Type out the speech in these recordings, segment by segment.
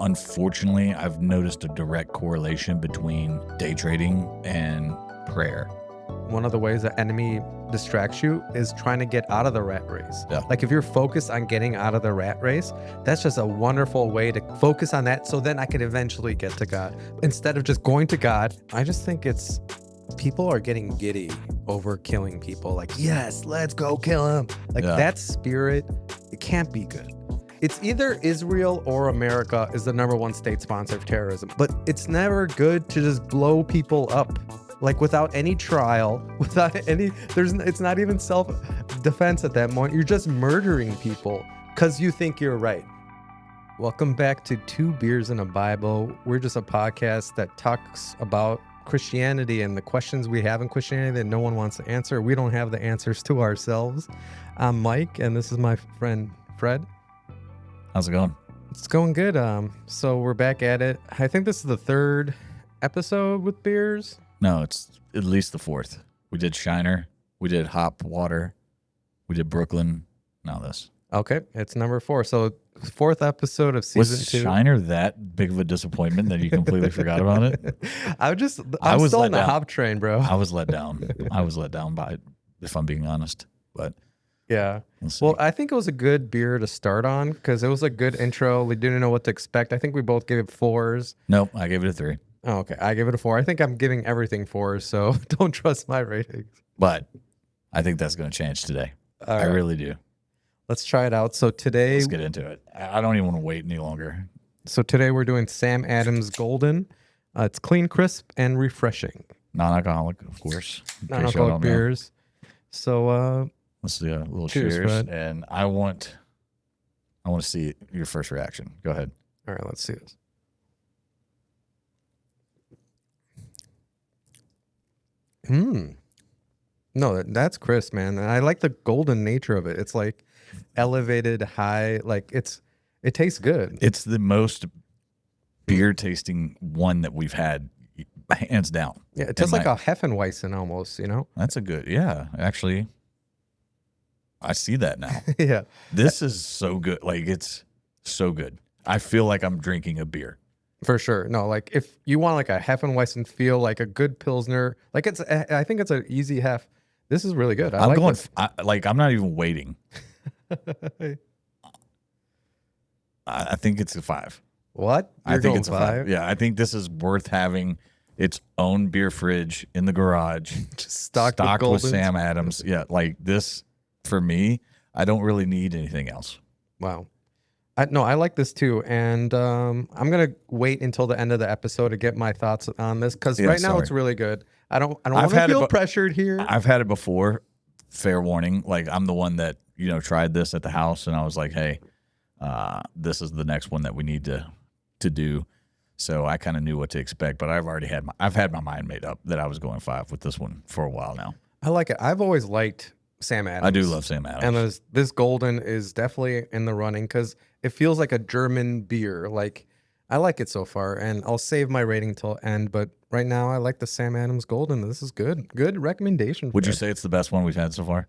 Unfortunately, I've noticed a direct correlation between day trading and prayer. One of the ways the enemy distracts you is trying to get out of the rat race. Yeah. Like if you're focused on getting out of the rat race, that's just a wonderful way to focus on that so then I could eventually get to God. Instead of just going to God, I just think it's people are getting giddy over killing people. Like, yes, let's go kill him. Like that spirit, it can't be good. It's either Israel or America is the #1 state sponsor of terrorism, but it's never good to just blow people up. Like without any trial, without any, it's not even self-defense at that point. You're just murdering people because you think you're right. Welcome back to Two Beers and a Bible. We're just a podcast that talks about Christianity and the questions we have in Christianity that no one wants to answer. We don't have the answers to ourselves. I'm Mike, and this is my friend Fred. How's it going? It's going good. So we're back at it. I think this is the 3rd episode with beers. No, it's at least the 4th. We did Shiner. We did Hop Water. We did Brooklyn. Now this. Okay, it's number 4. So 4th episode of season 2. Was Shiner that big of a disappointment that you completely forgot about it? I'm was still let on the down. hop train, bro. I was let down. I was let down by it, if I'm being honest. But yeah. we'll see. Well, I think it was a good beer to start on because it was a good intro. We didn't know what to expect. I think we both gave it 4s. Nope, I gave it a 3. Oh, okay. I gave it a 4. I think I'm giving everything 4s, so don't trust my ratings. But I think that's going to change today. All I right. really do. Let's try it out. So today, Let's get into it. I don't even want to wait any longer. we're doing Sam Adams Golden. It's clean, crisp, and refreshing. Non-alcoholic, of course. in case y'all Non-alcoholic don't know. beers. So Let's do a little Cheers, cheers. Fred. And I want to see your first reaction. Go ahead. all right, let's see this. No, that's crisp, man. And I like the golden nature of it. It's like elevated high, like it tastes good. It's the most beer tasting one that we've had, hands down. Yeah, it tastes like a Hefeweizen almost, you know? That's a good, yeah. Actually, I see that now. Yeah. This is so good. Like, it's so good. I feel like I'm drinking a beer. For sure. No, like if you want like a Hefeweizen feel, like a good Pilsner, like I think it's an easy Hef. This is really good. I'm going, this. I'm not even waiting. I think it's a 5. What? I think it's a 5. Yeah, I think this is worth having its own beer fridge in the garage. Just stocked with with Goldens. Sam Adams. Yeah, like this, for me, I don't really need anything else. Wow. I like this too. And I'm going to wait until the end of the episode to get my thoughts on this because right now it's really good. I don't want to feel pressured here. I've had it before. Fair warning. Like, I'm the one that, tried this at the house and I was like, hey, this is the next one that we need to do. So I kind of knew what to expect, but I've had my mind made up that I was going 5 with this one for a while now. I like it. I've always liked Sam Adams. I do love Sam Adams. And this golden is definitely in the running because it feels like a German beer. Like, I like it so far, and I'll save my rating till end. But right now, I like the Sam Adams Golden. This is good. Good recommendation. Would you say it's the best one we've had so far?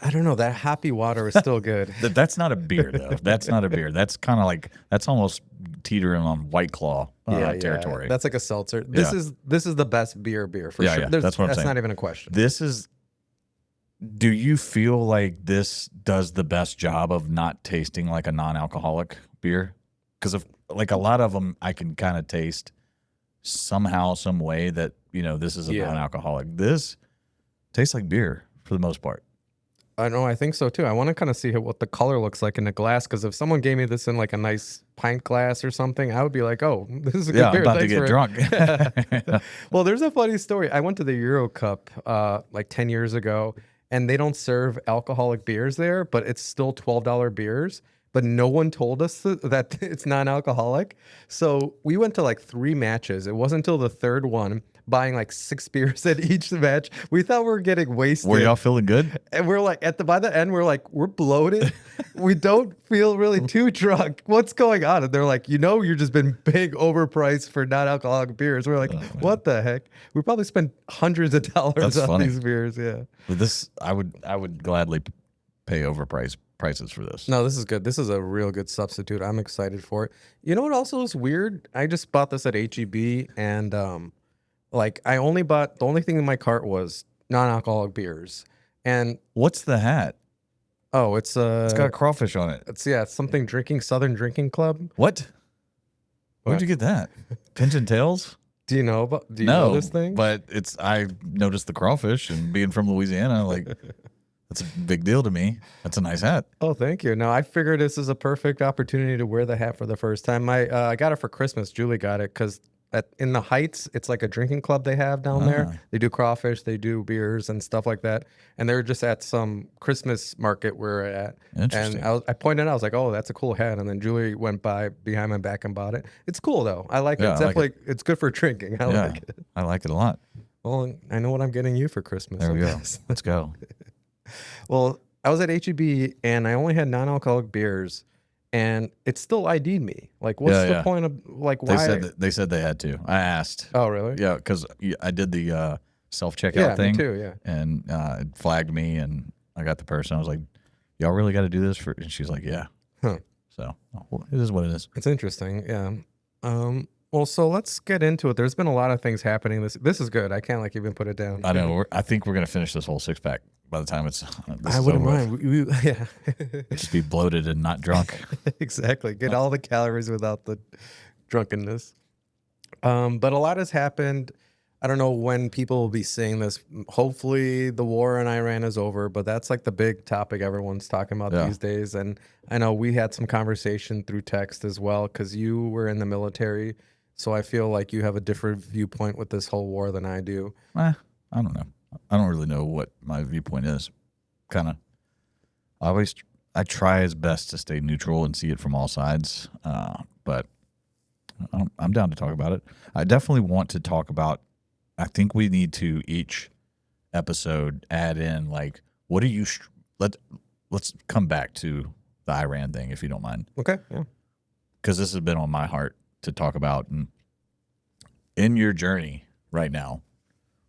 I don't know. That hoppy water is still good. That's not a beer, though. That's not a beer. That's kind of like, that's almost teetering on White Claw territory. That's like a seltzer. This is the best beer for sure. Yeah, that's what I'm saying. That's not even a question. Do you feel like this does the best job of not tasting like a non-alcoholic beer? Because like a lot of them, I can kind of taste somehow, some way that, this is a non-alcoholic. This tastes like beer for the most part. I know. I think so too. I want to kind of see what the color looks like in the glass. Because if someone gave me this in like a nice pint glass or something, I would be like, "Oh, this is a good beer." I'm about to get drunk. Well, there's a funny story. I went to the Euro Cup like 10 years ago, and they don't serve alcoholic beers there, but it's still $12 beers. But no one told us that it's non-alcoholic. So we went to like 3 matches. It wasn't until the 3rd one, buying like 6 beers at each match. We thought we were getting wasted. Were y'all feeling good? And we're like, by the end, we're like, we're bloated. We don't feel really too drunk. What's going on? And they're like, you're just been big overpriced for non-alcoholic beers. We're like, what the heck? We probably spent hundreds of dollars on these beers. Yeah. But this, I would gladly pay overpriced prices for this. No, this is good. This is a real good substitute. I'm excited for it. You know what also is weird? I just bought this at HEB and like I only bought the only thing in my cart was non-alcoholic beers. And What's the hat? oh, it's It's got a crawfish on it. it's something drinking Southern Drinking Club. What? Where'd What? you get that? Pins and Tails? Do you know about do you No, know this thing? but I noticed the crawfish, and being from Louisiana, like that's a big deal to me. That's a nice hat. Oh, thank you. No, I figured this is a perfect opportunity to wear the hat for the first time. I got it for Christmas. Julie got it because in the Heights, it's like a drinking club they have down Ah. there. They do crawfish, they do beers and stuff like that. And they were just at some Christmas market we're at. Interesting. And I pointed out, I was like, oh, that's a cool hat. And then Julie went by behind my back and bought it. It's cool though. I like it. Yeah, It's I like definitely it's good for drinking. I Yeah, like it. I like it a lot. Well, I know what I'm getting you for Christmas. There we I go. guess. Let's go. Well, I was at HEB and I only had non-alcoholic beers, and it still ID'd me. Like, what's Yeah, the yeah. point of like They why? said they had to. I asked. Oh, really? Yeah, because I did the self checkout Yeah, thing. me too. Yeah. And it flagged me, and I got the person. I was like, "Y'all really got to do this for?" And she's like, "Yeah." Huh. So well, it is what it is. It's interesting. Yeah. Well, so let's get into it. There's been a lot of things happening. This is good. I can't like even put it down. I know. I think we're gonna finish this whole 6-pack by the time it's. This I is wouldn't over with. mind. Yeah. Just be bloated and not drunk. Exactly. Get all the calories without the drunkenness. But a lot has happened. I don't know when people will be seeing this. Hopefully the war in Iran is over, but that's like the big topic everyone's talking about Yeah. these days. And I know we had some conversation through text as well, because you were in the military. So I feel like you have a different viewpoint with this whole war than I do. I don't know. I don't really know what my viewpoint is. Kind of. I try as best to stay neutral and see it from all sides. But I'm down to talk about it. I definitely want to talk about. I think we need to each episode add in like what are you let's come back to the Iran thing if you don't mind, Okay. Yeah. because this has been on my heart to talk about. And in your journey right now,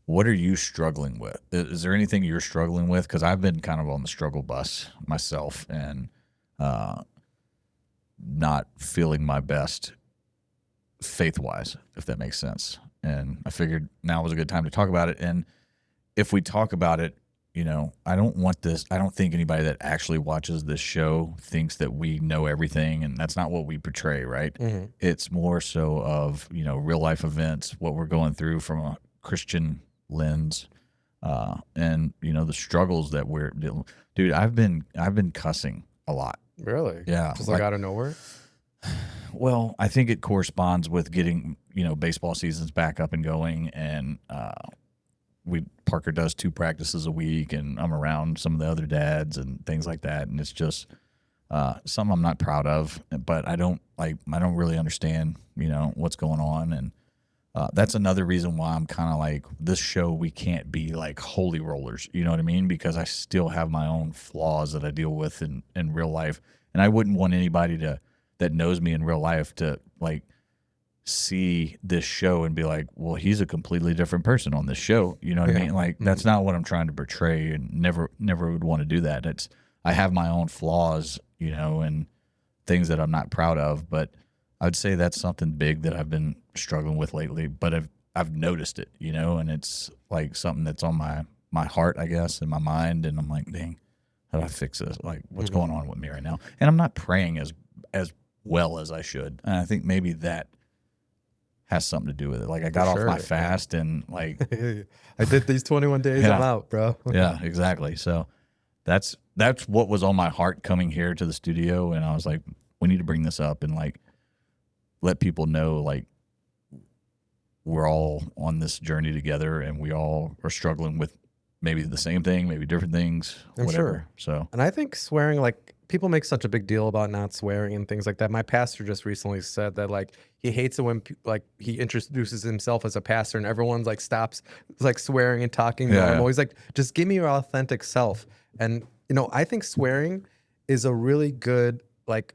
what are you struggling with? Is there anything you're struggling with? Because I've been kind of on the struggle bus myself and not feeling my best faith-wise, if that makes sense. And I figured now was a good time to talk about it. And if we talk about it, you know, I don't think anybody that actually watches this show thinks that we know everything, and that's not what we portray, right? Mm-hmm. It's more so of, you know, real life events, what we're going through from a Christian lens, and you know, the struggles that we're dealing. Dude, I've been cussing a lot. Really? Yeah, Just like out of nowhere? well, I think it corresponds with getting, you know, baseball seasons back up and going, and Parker does 2 practices a week, and I'm around some of the other dads and things like that, and it's just something I'm not proud of, but I don't really understand, you know, what's going on, and that's another reason why I'm kind of like, this show, we can't be like holy rollers, you know what I mean? Because I still have my own flaws that I deal with in real life, and I wouldn't want anybody that knows me in real life to like see this show and be like, well, he's a completely different person on this show. You know what I mean? Like, that's not what I'm trying to portray, and never would want to do that. I have my own flaws, you know, and things that I'm not proud of, but I would say that's something big that I've been struggling with lately, but I've noticed it, you know, and it's like something that's on my heart, I guess, in my mind. And I'm like, dang, how do I fix this? Like, what's going on with me right now? And I'm not praying as well as I should. And I think maybe that has something to do with it. Like, I got off my fast and like, I did these 21 days. Yeah. I'm out, bro. yeah, exactly. So that's what was on my heart coming here to the studio. And I was like, we need to bring this up and like let people know, like, we're all on this journey together, and we all are struggling with maybe the same thing, maybe different things, I'm whatever. sure. So And I think swearing, like, people make such a big deal about not swearing and things like that. My pastor just recently said that, like, he hates it when like he introduces himself as a pastor and everyone's like stops like swearing and talking normal. He's like, just give me your authentic self. And you know, I think swearing is a really good like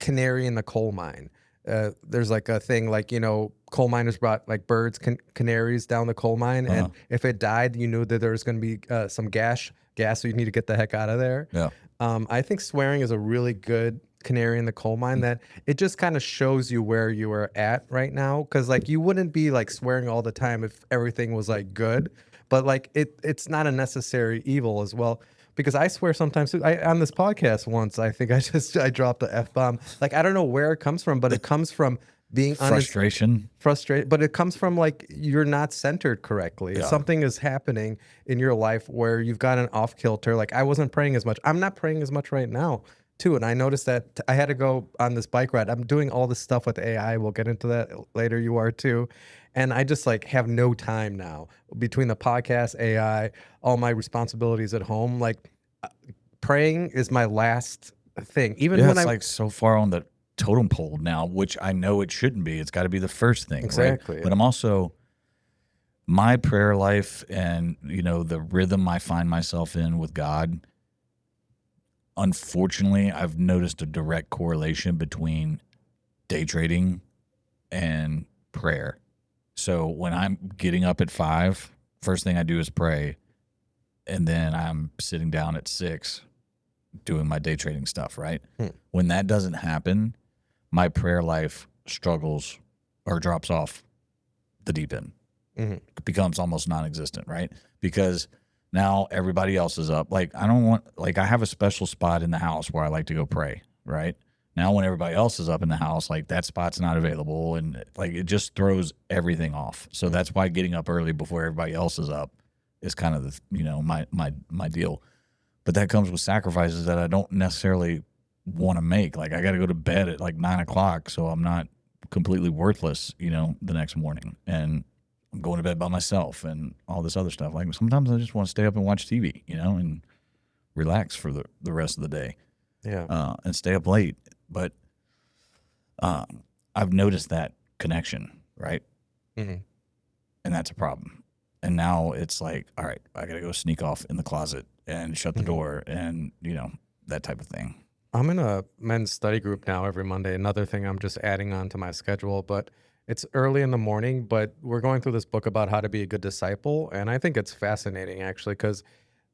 canary in the coal mine. There's like a thing like, you know, coal miners brought like birds, canaries down the coal mine, and if it died, you knew that there was going to be some gas, so you need to get the heck out of there. yeah, I think swearing is a really good canary in the coal mine, that it just kind of shows you where you are at right now. Cause like you wouldn't be like swearing all the time if everything was like good, but like it's not a necessary evil as well. Because I swear sometimes too. On this podcast once, I think I dropped the F bomb. Like I don't know where it comes from, but it comes from being honest, Frustration. frustrated, but it comes from like you're not centered correctly. Yeah. Something is happening in your life where you've got an off kilter. Like I wasn't praying as much. I'm not praying as much right now too. And I noticed that I had to go on this bike ride. I'm doing all this stuff with AI. We'll get into that later. You are too. And I just like have no time now between the podcast, AI, all my responsibilities at home. Like praying is my last thing. Even Yeah, when it's I like so far on the totem pole now, which I know it shouldn't be. It's got to be the first thing, exactly. right? But I'm also my prayer life and the rhythm I find myself in with God. Unfortunately, I've noticed a direct correlation between day trading and prayer. So when I'm getting up at 5, first thing I do is pray, and then I'm sitting down at 6 doing my day trading stuff, right? When that doesn't happen, my prayer life struggles or drops off the deep end. It becomes almost non-existent, right? Because now everybody else is up. Like I have a special spot in the house where I like to go pray, right? Now when everybody else is up in the house, like that spot's not available, and like it just throws everything off. So that's why getting up early before everybody else is up is kind of the my deal. But that comes with sacrifices that I don't necessarily want to make. Like I got to go to bed at like 9 o'clock, so I'm not completely worthless, the next morning. And I'm going to bed by myself and all this other stuff. Like sometimes I just want to stay up and watch TV, and relax for the rest of the day. Yeah. And stay up late. But I've noticed that connection, right? And that's a problem. And now it's like, all right, I got to go sneak off in the closet and shut the door and, that type of thing. I'm in a men's study group now every Monday. Another thing I'm just adding on to my schedule, but it's early in the morning. But we're going through this book about how to be a good disciple. And I think it's fascinating actually, because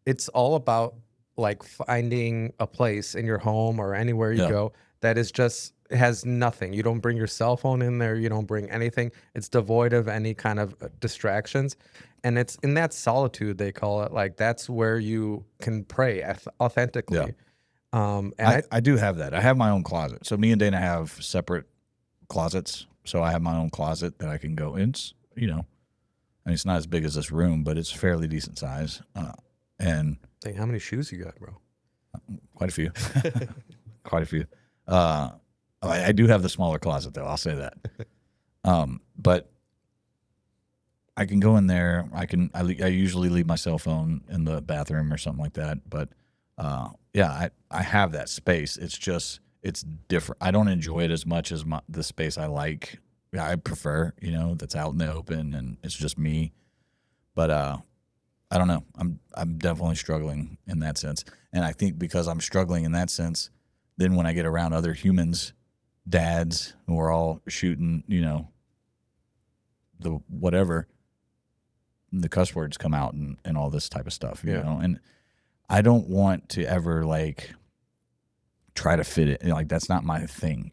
it's all about like finding a place in your home or anywhere you Yeah. go that is just has nothing. You don't bring your cell phone in there. You don't bring anything. It's devoid of any kind of distractions. And it's in that solitude, they call it, like that's where you can pray authentically. Yeah. And I do have that. I have my own closet. So me and Dana have separate closets. So I have my own closet that I can go in. It's, I mean, it's not as big as this room, but it's fairly decent size. And dang, how many shoes you got, bro? quite a few. Quite a few. I do have the smaller closet though. I'll say that. But I can go in there. I usually leave my cell phone in the bathroom or something like that. But yeah, I have that space. It's just it's different. I don't enjoy it as much as the space I like. I prefer, that's out in the open and it's just me. But I don't know. I'm definitely struggling in that sense. And I think because I'm struggling in that sense, then when I get around other humans, dads who are all shooting, the whatever, the cuss words come out and all this type of stuff, you know. And I don't want to ever like try to fit it. Like that's not my thing,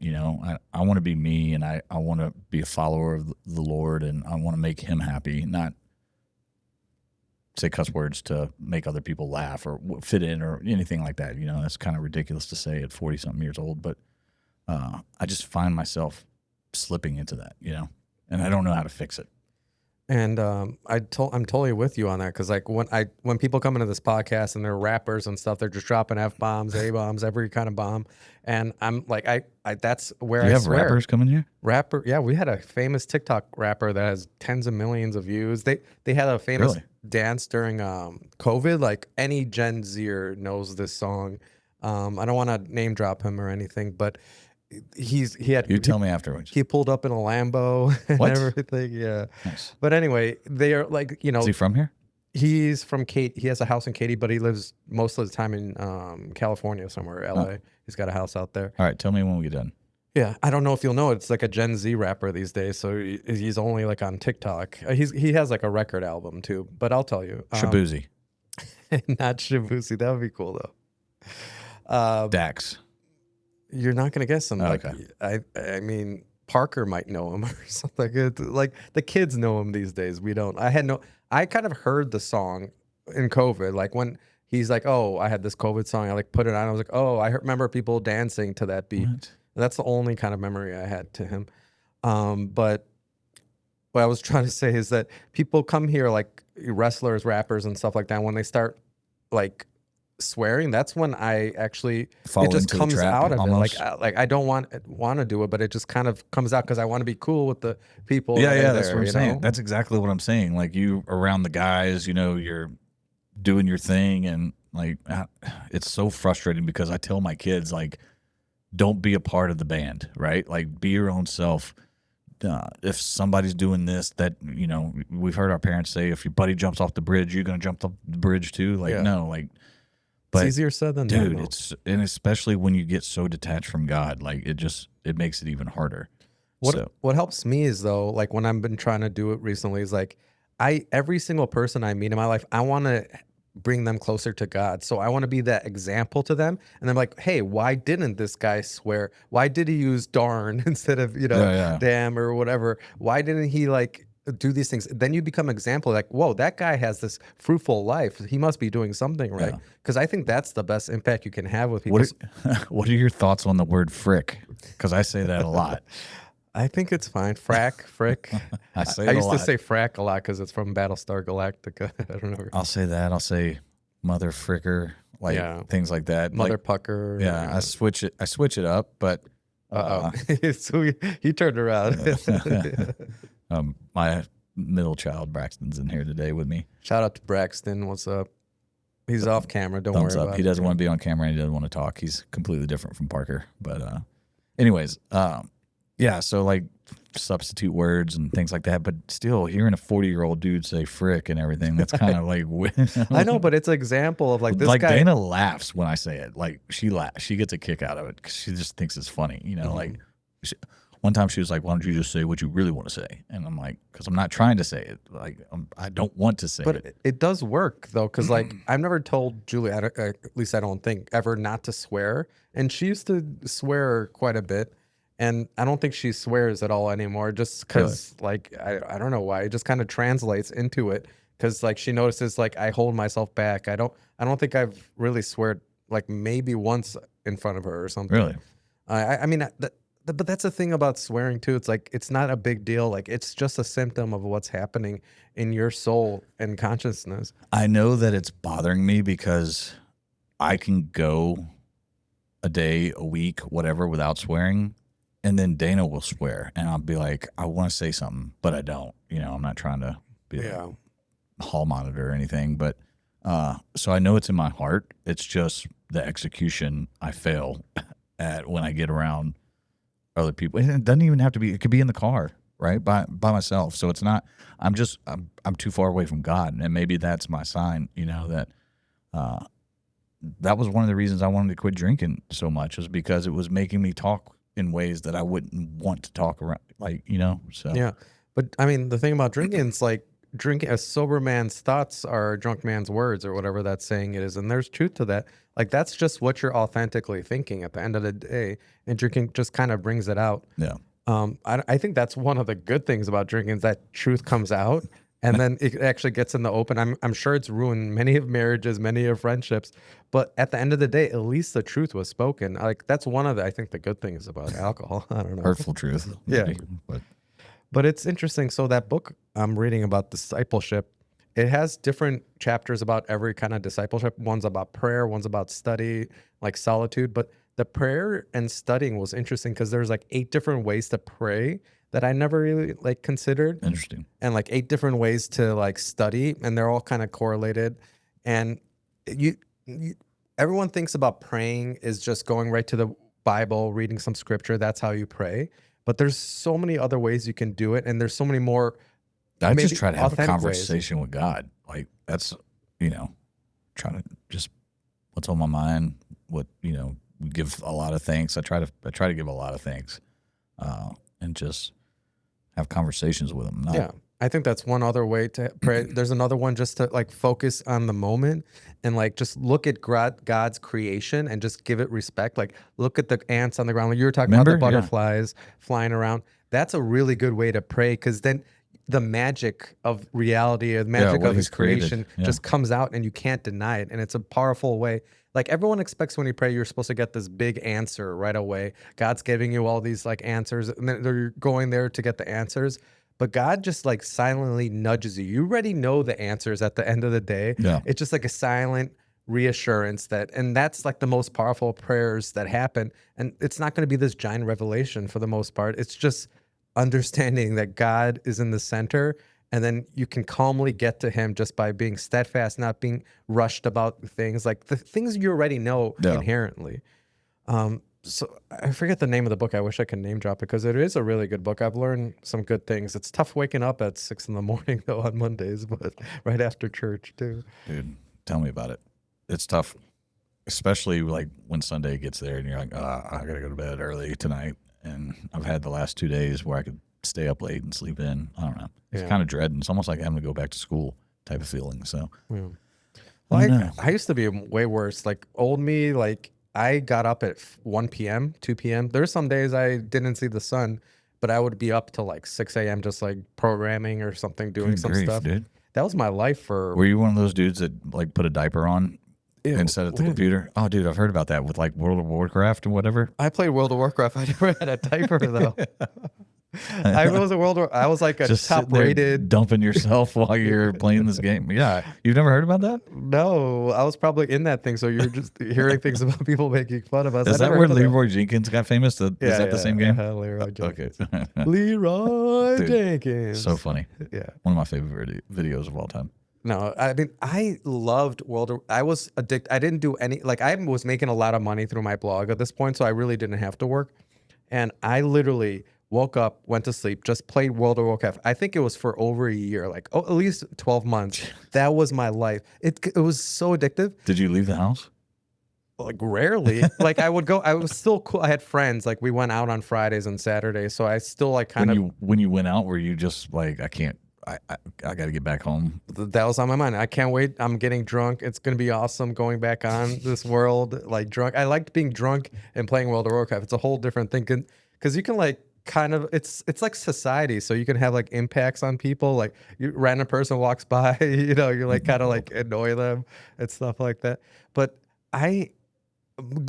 I want to be me, and I want to be a follower of the Lord, and I want to make him happy, not say cuss words to make other people laugh or fit in or anything like that. That's kind of ridiculous to say at 40 something years old, but I just find myself slipping into that, and I don't know how to fix it. And I'm totally with you on that, because like when people come into this podcast and they're rappers and stuff, they're just dropping F bombs, A bombs, every kind of bomb, and I'm like I that's where Do you I have swear. rappers coming here? Rapper, yeah, we had a famous TikTok rapper that has tens of millions of views. They had a famous Really? dance during COVID. Like any Gen Zer knows this song. I don't want to name drop him or anything, but You tell me afterwards. he pulled up in a Lambo and What? everything. Yeah. Nice. But anyway, they are like, Is he from here? he's from Katy. He has a house in Katy, but he lives most of the time in California somewhere, LA. He's got a house out there. All right, tell me when we get done. Yeah, I don't know if you'll know. It's like a Gen Z rapper these days, so he's only like on TikTok. He has like a record album too, but I'll tell you, Shabuzi. not Shibusi. That would be cool though. Dax. You're not gonna guess him. Like, Okay. I mean, Parker might know him or something. Like the kids know him these days. We don't. I kind of heard the song in COVID. Like when he's like, "Oh, I had this COVID song." I like put it on. I was like, "Oh, remember people dancing to that beat." What? That's the only kind of memory I had to him. But what I was trying to say is that people come here like wrestlers, rappers, and stuff like that. When they start like swearing, that's when I actually Fall it just into the comes trap, out of almost. it. Like I don't want to do it, but it just kind of comes out because I want to be cool with the people Yeah, that are that's what there. I'm You saying. know? That's exactly what I'm saying. Like you around the guys, you're doing your thing, and like it's so frustrating because I tell my kids like, don't be a part of the band, right? Like be your own self. If somebody's doing this, that we've heard our parents say, if your buddy jumps off the bridge, you're gonna jump off the bridge too. Like Yeah. no, like. It's But easier said than dude, done. and especially when you get so detached from God, like it makes it even harder. What helps me is though, like when I've been trying to do it recently, is like every single person I meet in my life, I want to bring them closer to God. So I want to be that example to them. And I'm like, hey, why didn't this guy swear? Why did he use darn instead of, Yeah. damn or whatever? Why didn't he like do these things? Then you become example like, whoa, that guy has this fruitful life. He must be doing something right. Yeah. Because I think that's the best impact you can have with people. What are your thoughts on the word frick? Because I say that a lot. I think it's fine. Frick. I say I it a used to lot. say frack a lot because it's from Battlestar Galactica. I don't know. I'll say that. I'll say mother fricker, like Yeah. things like that. Mother Like, pucker. yeah, I switch it up, but So he turned around. my middle child Braxton's in here today with me. Shout out to Braxton. What's up? He's off camera. Don't Thumbs worry up. about He it. doesn't want to be on camera and he doesn't want to talk. He's completely different from Parker. But anyways, yeah, so like substitute words and things like that, but still hearing a 40-year-old dude say frick and everything, that's kind of like I know, but it's an example of like this like guy. Dana laughs when I say it. Like she gets a kick out of it because she just thinks it's funny. Like one time she was like, "Why don't you just say what you really want to say?" And I'm like, "Because I'm not trying to say it. Like I don't want to say it." But it does work though, because like I've never told Julie, at least I don't think, ever not to swear, and she used to swear quite a bit, and I don't think she swears at all anymore, just because like I don't know why, it just kind of translates into it, because like she notices like I hold myself back. I don't think I've really sweared like maybe once in front of her or something. Really? I mean. But that's the thing about swearing too. It's like it's not a big deal. Like it's just a symptom of what's happening in your soul and consciousness. I know that it's bothering me because I can go a day, a week, whatever, without swearing, and then Dana will swear, and I'll be like, I want to say something, but I don't. I'm not trying to be a hall monitor or anything, but so I know it's in my heart. It's just the execution I fail at when I get around other people. And it doesn't even have to be. It could be in the car, right, by myself. So it's not. I'm too far away from God, and maybe that's my sign. that that was one of the reasons I wanted to quit drinking so much, was because it was making me talk in ways that I wouldn't want to talk around. So Yeah, but I mean, the thing about drinking, it's like drinking. A sober man's thoughts are a drunk man's words, or whatever that saying it is, and there's truth to that. Like that's just what you're authentically thinking at the end of the day, and drinking just kind of brings it out. Yeah. I think that's one of the good things about drinking, is that truth comes out, and then it actually gets in the open. I'm sure it's ruined many of marriages, many of friendships, but at the end of the day, at least the truth was spoken. Like that's one of the, I think, the good things about alcohol. I don't know. Hurtful truth. Yeah. Maybe, But it's interesting. So that book I'm reading about discipleship, it has different chapters about every kind of discipleship. One's about prayer, one's about study, like solitude. But the prayer and studying was interesting because there's like 8 different ways to pray that I never really like considered, interesting. and like 8 different ways to like study, and they're all kind of correlated. And you everyone thinks about praying is just going right to the Bible, reading some scripture. That's how you pray. But there's so many other ways you can do it, and there's so many more. I maybe just try to have a authentic ways. conversation with God. Like that's, trying to just what's on my mind. What give a lot of thanks. I try to give a lot of thanks, and just have conversations with him. Not, Yeah. I think that's one other way to pray. There's another one just to like focus on the moment and like just look at God's creation and just give it respect. Like look at the ants on the ground. When you were talking about the Remember? Yeah. butterflies flying around, that's a really good way to pray because then the magic of reality, the magic what of his he's created. creation Yeah. just comes out and you can't deny it. And it's a powerful way. Like everyone expects when you pray, you're supposed to get this big answer right away. God's giving you all these like answers and then you're going there to get the answers. But God just like silently nudges you. You already know the answers at the end of the day. Yeah. It's just like a silent reassurance that, and that's like the most powerful prayers that happen. And it's not going to be this giant revelation for the most part. It's just understanding that God is in the center. And then you can calmly get to him just by being steadfast, not being rushed about things like the things you already know inherently. So I forget the name of the book. I wish I could name drop it because it is a really good book. I've learned some good things. It's tough waking up at 6 a.m. though on Mondays, but right after church too. Dude, tell me about it. It's tough, especially like when Sunday gets there and you're like, I gotta go to bed early tonight. And I've had the last 2 days where I could stay up late and sleep in. I don't know. It's kind of dreading. It's almost like having to go back to school type of feeling. So, Well, I used to be way worse. Like old me, like I got up at 1 p.m., 2 p.m. There's some days I didn't see the sun, but I would be up till like 6 a.m. just like programming or something, doing good some grief, stuff. dude. That was my life for. Were you one of those dudes that like put a diaper on instead of the computer? Oh, dude, I've heard about that with like World of Warcraft and whatever. I played World of Warcraft. I never had a diaper though. I was a World War. I was like a Just top rated. dumping yourself while you're playing this game. Yeah, you've never heard about that? No, I was probably in that thing. So you're just hearing things about people making fun of us. Is that where Leroy Jenkins got famous? Is that the same game? Leroy Jenkins. Okay. Leroy Dude, Jenkins. So funny. Yeah. One of my favorite videos of all time. No, I mean, I loved I was addicted. I didn't do any, like, I was making a lot of money through my blog at this point, so I really didn't have to work. And I literally woke up, went to sleep, just played World of Warcraft. I think it was for over a year, like at least 12 months. That was my life. It was so addictive. Did you leave the house? Like rarely. Like I would go, I was still cool. I had friends, like we went out on Fridays and Saturdays. So I still like when you went out, were you just like, I got to get back home? That was on my mind. I can't wait. I'm getting drunk. It's going to be awesome going back on this world, like drunk. I liked being drunk and playing World of Warcraft. It's a whole different thing because you can like kind of, it's like society. So you can have like impacts on people. Like random person walks by, you're like kind of like annoy them and stuff like that. But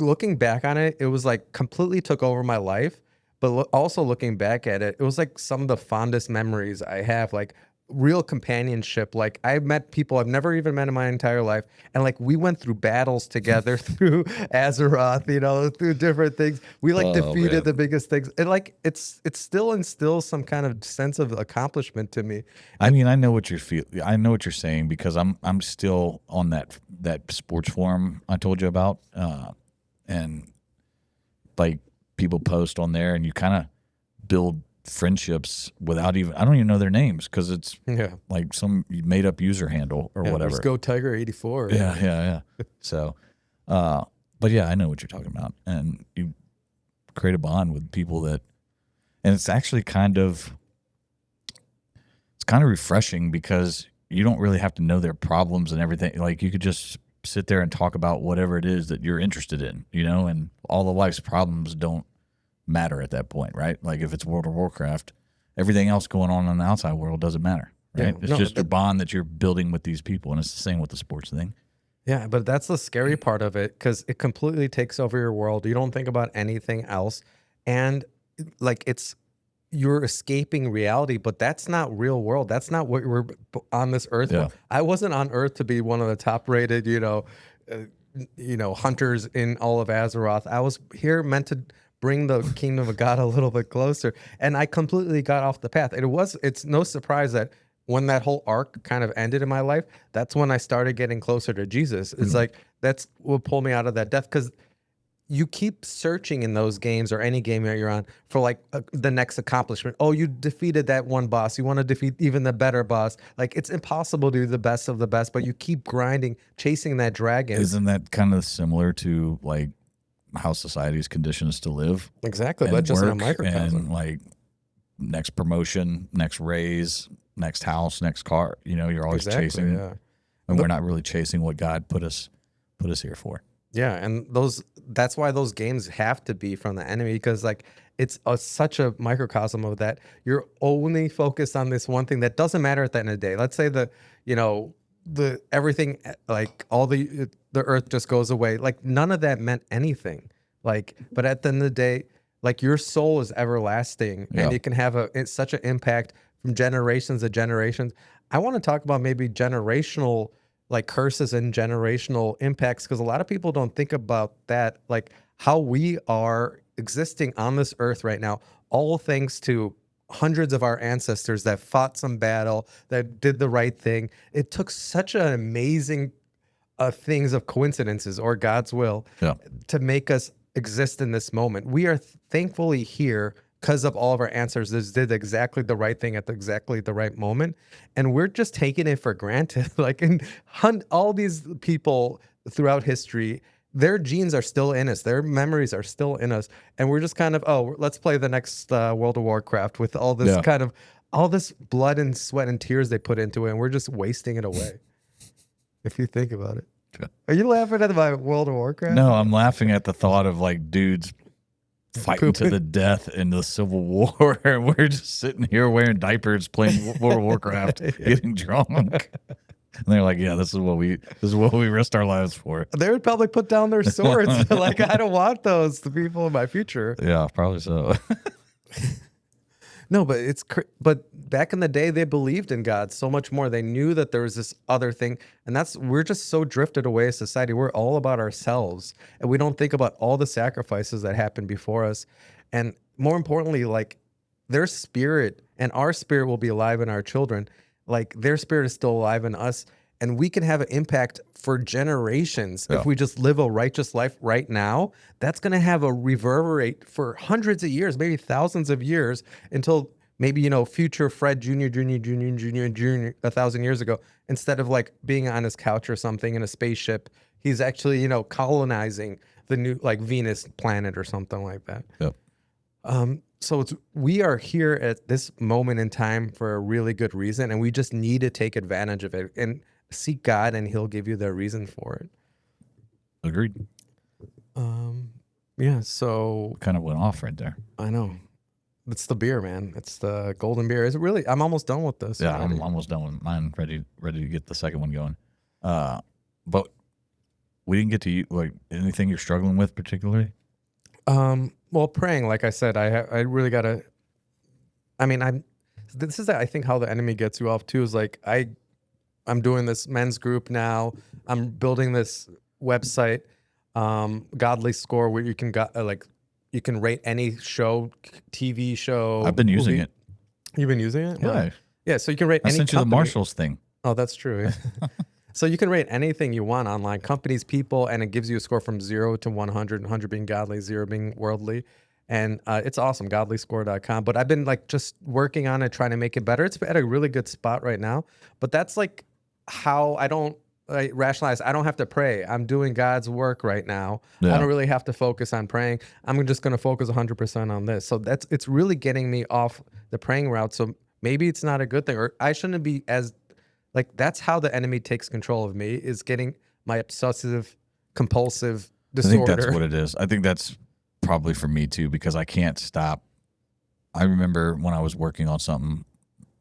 looking back on it, it was like completely took over my life. But also looking back at it, it was like some of the fondest memories I have, like real companionship. Like I met people I've never even met in my entire life. And like we went through battles together through Azeroth, through different things. We like defeated the biggest things. And like it's still instills some kind of sense of accomplishment to me. I mean, I know what I know what you're saying because I'm still on that sports forum I told you about. And like people post on there and you kind of build friendships without even, I don't even know their names because it's like some made up user handle or whatever. Let's go Tiger 84. Yeah. So, but yeah, I know what you're talking about. And you create a bond with people and it's actually kind of refreshing because you don't really have to know their problems and everything. Like you could just sit there and talk about whatever it is that you're interested in, and all of life's problems don't matter at that point, right? Like if it's World of Warcraft, everything else going on in the outside world doesn't matter, right? It's just a bond that you're building with these people, and it's the same with the sports thing. Yeah, but that's the scary part of it because it completely takes over your world. You don't think about anything else, and like you're escaping reality, but that's not real world. That's not what we're on this earth for. I wasn't on earth to be one of the top rated, hunters in all of Azeroth. I was here meant to bring the kingdom of God a little bit closer. And I completely got off the path. It's no surprise that when that whole arc kind of ended in my life, that's when I started getting closer to Jesus. It's like, that's what pulled me out of that death. Because you keep searching in those games or any game that you're on for like the next accomplishment. Oh, you defeated that one boss. You want to defeat even the better boss. Like it's impossible to do the best of the best, but you keep grinding, chasing that dragon. Isn't that kind of similar to like how society's conditioned us to live? Exactly. But just in a microcosm. And like next promotion, next raise, next house, next car. You're always Exactly, chasing, yeah. and we're not really chasing what God put us here for. Yeah, and that's why those games have to be from the enemy, because like it's such a microcosm of that. You're only focused on this one thing that doesn't matter at the end of the day. Let's say the everything, like all the earth just goes away. Like none of that meant anything. Like, but at the end of the day, like your soul is everlasting, and Yeah. it can have it's such an impact from generations to generations. I want to talk about maybe generational like curses and generational impacts, because a lot of people don't think about that, like how we are existing on this earth right now, all thanks to hundreds of our ancestors that fought some battle, that did the right thing. It took such an amazing things of coincidences or God's will Yeah. to make us exist in this moment. We are thankfully here because of all of our ancestors did exactly the right thing at exactly the right moment, and we're just taking it for granted. Like in all these people throughout history, their genes are still in us, their memories are still in us, and we're just kind of, oh, let's play the next World of Warcraft with all this Yeah. kind of all this blood and sweat and tears they put into it, and we're just wasting it away. If you think about it. Are you laughing at my World of Warcraft? No, I'm laughing at the thought of like dudes fighting to Pooping. the death in the Civil War, and we're just sitting here wearing diapers, playing World of Warcraft, getting drunk. And they're like, "Yeah, this is what we risked our lives for." They would probably put down their swords. Like, I don't want those to people in my future. Yeah, probably so. No, but but back in the day, they believed in God so much more. They knew that there was this other thing, and we're just so drifted away as society. We're all about ourselves, and we don't think about all the sacrifices that happened before us, and more importantly, like their spirit and our spirit will be alive in our children. Like their spirit is still alive in us, and we can have an impact for generations Yeah. if we just live a righteous life right now. That's going to have a reverberate for hundreds of years, maybe thousands of years, until maybe future Fred Jr., 1,000 years ago, instead of like being on his couch or something in a spaceship, he's actually colonizing the new like Venus planet or something like that. Yep. So we are here at this moment in time for a really good reason, and we just need to take advantage of it and seek God, and He'll give you the reason for it. Agreed. Yeah. So Kind of went off right there. I know it's the beer, man. It's the golden beer. Is it really? I'm almost done with this. Yeah, already. I'm almost done with mine. Ready to get the second one going. But we didn't get to you like anything you're struggling with particularly. Well, praying, like I said, I really gotta. I mean, this is I think how the enemy gets you off too. Is like I'm doing this men's group now. I'm building this website, GodlyScore, where you can you can rate any show, TV show. I've been using movie. it. You've been using it? Yeah. Yeah. So you can rate I any sent you the company. Marshalls thing. Oh, that's true. Yeah. So you can rate anything you want online, companies, people, and it gives you a score from 0 to 100, 100 being godly, 0 being worldly. And it's awesome, GodlyScore.com. But I've been like just working on it, trying to make it better. It's at a really good spot right now. But that's like how I don't rationalize. I don't have to pray. I'm doing God's work right now. Yeah. I don't really have to focus on praying. I'm just going to focus 100% on this. So it's really getting me off the praying route. So maybe it's not a good thing, or I shouldn't be as like, that's how the enemy takes control of me, is getting my obsessive compulsive disorder. I think that's what it is. I think that's probably for me too, because I can't stop. I remember when I was working on something,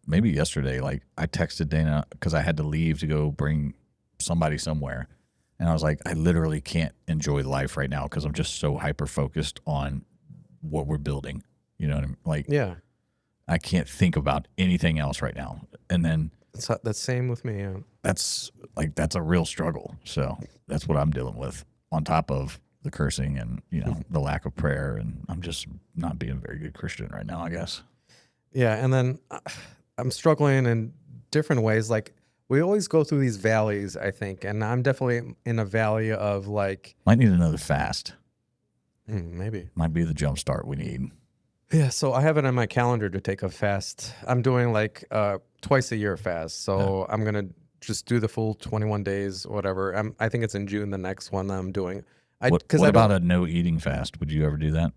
maybe yesterday, like I texted Dana because I had to leave to go bring somebody somewhere. And I was like, I literally can't enjoy life right now because I'm just so hyper focused on what we're building. You know what I mean? Like, Yeah. I can't think about anything else right now. And then That's same with me. Yeah. that's a real struggle. So that's what I'm dealing with, on top of the cursing and the lack of prayer, and I'm just not being a very good Christian right now, I guess. Yeah, and then I'm struggling in different ways. Like we always go through these valleys, I think, and I'm definitely in a valley of like Might need another fast. Maybe. Might be the jump start we need. Yeah, so I have it on my calendar to take a fast. I'm doing like twice a year fast, so I'm gonna just do the full 21 days, whatever. I think it's in June the next one I'm doing. What about a no eating fast? Would you ever do that?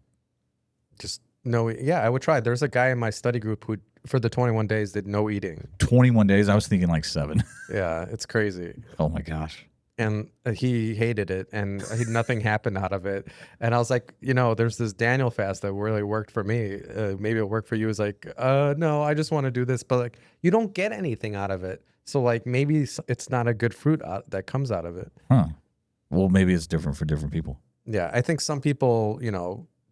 Just no, yeah, I would try. There's a guy in my study group who for the 21 days did no eating. 21 days. I was thinking like 7. Yeah, it's crazy. Oh my gosh. And he hated it, and nothing happened out of it. And I was like, there's this Daniel fast that really worked for me. Maybe it worked for you. It's like, no, I just want to do this, but like, you don't get anything out of it. So like, maybe it's not a good fruit that comes out of it. Huh. Well, maybe it's different for different people. Yeah, I think some people,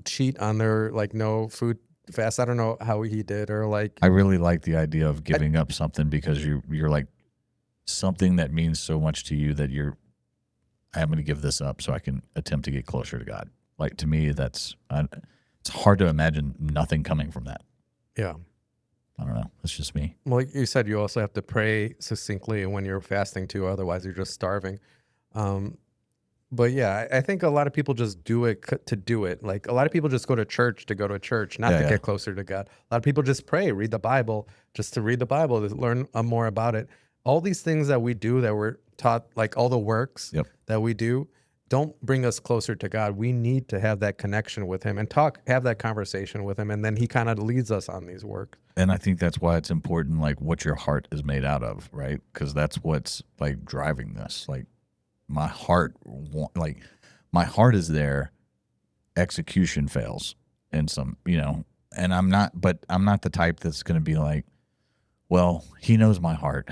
cheat on their like no food fast. I don't know how he did, or like, I really like the idea of giving up something because you're like something that means so much to you that I'm going to give this up so I can attempt to get closer to God. Like to me, it's hard to imagine nothing coming from that. yeah. I don't know. It's just me. Well, like you said, you also have to pray succinctly when you're fasting too. Otherwise, you're just starving. But yeah, I think a lot of people just do it to do it. Like a lot of people just go to church, not to get closer to God. A lot of people just pray, read the Bible, just to read the Bible, to learn more about it. All these things that we do that we're taught, like all the works that we do, don't bring us closer to God. We need to have that connection with him and have that conversation with him. And then he kind of leads us on these works. And I think that's why it's important, like what your heart is made out of, right? Because that's what's like driving this. Like my heart is there. Execution fails and some, and I'm not the type that's going to be like, well, he knows my heart,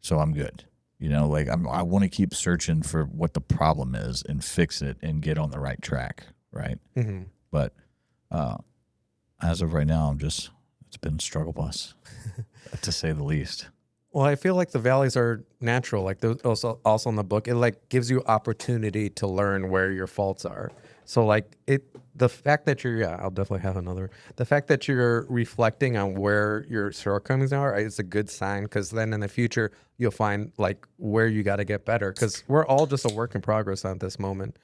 so I'm good. Like I want to keep searching for what the problem is and fix it and get on the right track, right? Mm-hmm. But as of right now, it's been a struggle bus, to say the least. Well, I feel like the valleys are natural. Like also in the book, it like gives you opportunity to learn where your faults are. So like the fact that I'll definitely have another. The fact that you're reflecting on where your shortcomings are is a good sign, because then in the future you'll find like where you got to get better. Because we're all just a work in progress at this moment.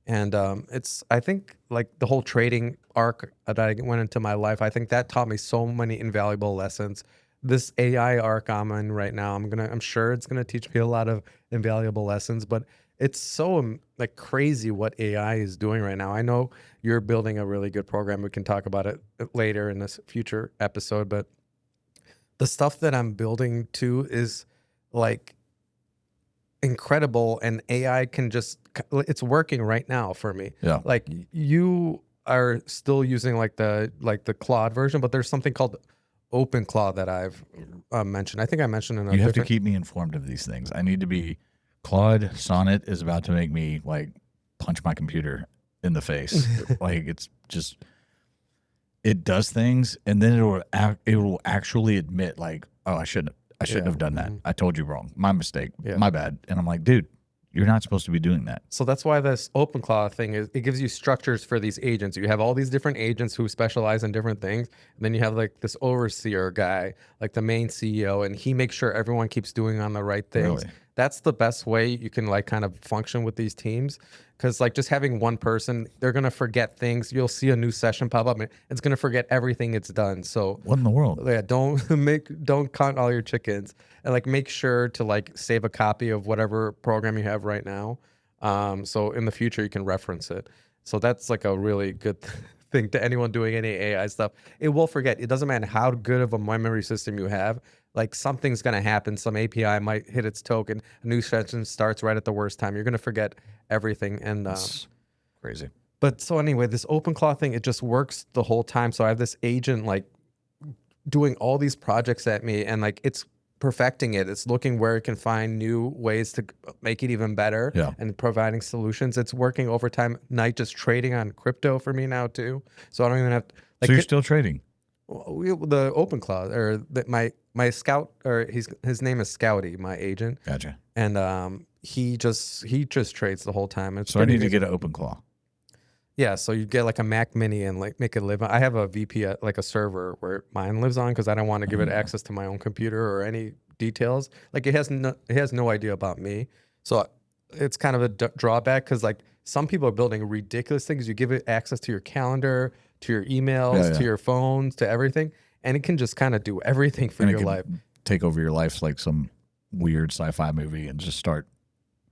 And I think like the whole trading arc that I went into my life, I think that taught me so many invaluable lessons. This AI arc I'm in right now, I'm sure it's gonna teach me a lot of invaluable lessons, but it's so like crazy what AI is doing right now. I know you're building a really good program. We can talk about it later in this future episode, but the stuff that I'm building too is like incredible, and AI it's working right now for me. Yeah. Like you are still using like the Claude version, but there's something called Open Claude that I've mentioned. I think I mentioned in You have to keep me informed of these things. I need to be. Claude Sonnet is about to make me like punch my computer in the face. Like it's just, it does things, and then it will actually admit like, oh, I shouldn't have done that. I told you wrong. My mistake. My bad. And I'm like, dude, you're not supposed to be doing that. So that's why this Open Claude thing it gives you structures for these agents. You have all these different agents who specialize in different things. And then you have like this overseer guy, like the main CEO, and he makes sure everyone keeps doing on the right things. Really? That's the best way you can like kind of function with these teams. Because like just having one person, they're gonna forget things. You'll see a new session pop up, and it's gonna forget everything it's done. So what in the world? Yeah, don't count all your chickens, and like make sure to like save a copy of whatever program you have right now. So in the future you can reference it. So that's like a really good thing to anyone doing any AI stuff. It will forget. It doesn't matter how good of a memory system you have. Like something's gonna happen. Some API might hit its token. A new session starts right at the worst time. You're gonna forget everything. And that's crazy. But so anyway, this Open Claude thing, it just works the whole time. So I have this agent like doing all these projects at me, and like it's perfecting it. It's looking where it can find new ways to make it even better, and providing solutions. It's working overtime night, just trading on crypto for me now too. So I don't even have to, like, so you're still trading? The Open Claude, or my scout, or his name is Scouty, my agent. Gotcha. And he just trades the whole time. So I need to get an Open Claw. Yeah, so you get like a Mac Mini and like make it live. I have a VP, like a server where mine lives on, because I don't want to give it access to my own computer or any details. Like it has no idea about me. So it's kind of a drawback, because like some people are building ridiculous things. You give it access to your calendar, to your emails, to your phones, to everything, and it can just kind of do everything for your life. Take over your life like some weird sci-fi movie and just start.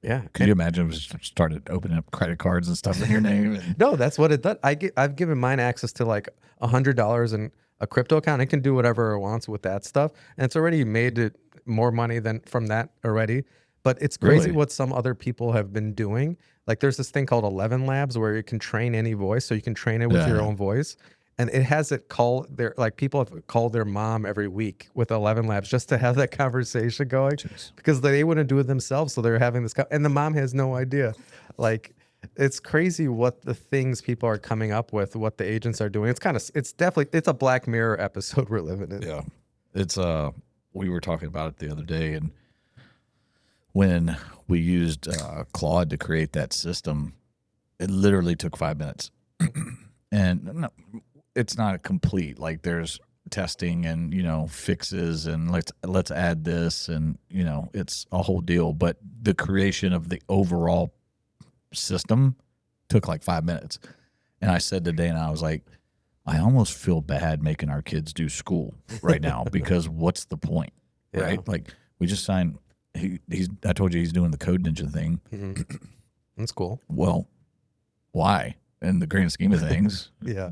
Yeah. Could you imagine if it started opening up credit cards and stuff in your name? No, that's what it does. I've given mine access to like $100 and a crypto account. It can do whatever it wants with that stuff, and it's already made it more money than from that already. But it's crazy Really? what some other people have been doing. Like there's this thing called 11 Labs where you can train any voice, so you can train it with your Yeah. own voice. And it has it call their like people have called their mom every week with 11 Labs just to have that conversation going Jeez. because they wouldn't do it themselves. So they're having this, and the mom has no idea. Like it's crazy what the things people are coming up with, what the agents are doing. It's definitely, it's a Black Mirror episode we're living in. Yeah. It's we were talking about it the other day, and when we used Claude to create that system, it literally took 5 minutes. And no, it's not complete. Like there's testing and fixes and let's add this, and it's a whole deal. But the creation of the overall system took like 5 minutes. And I said to Dana, I was like, I almost feel bad making our kids do school right now because what's the point, right? Yeah. Like we just signed. I told you he's doing the Code Ninja thing. Mm-hmm. That's cool. Well, why? In the grand scheme of things, Yeah.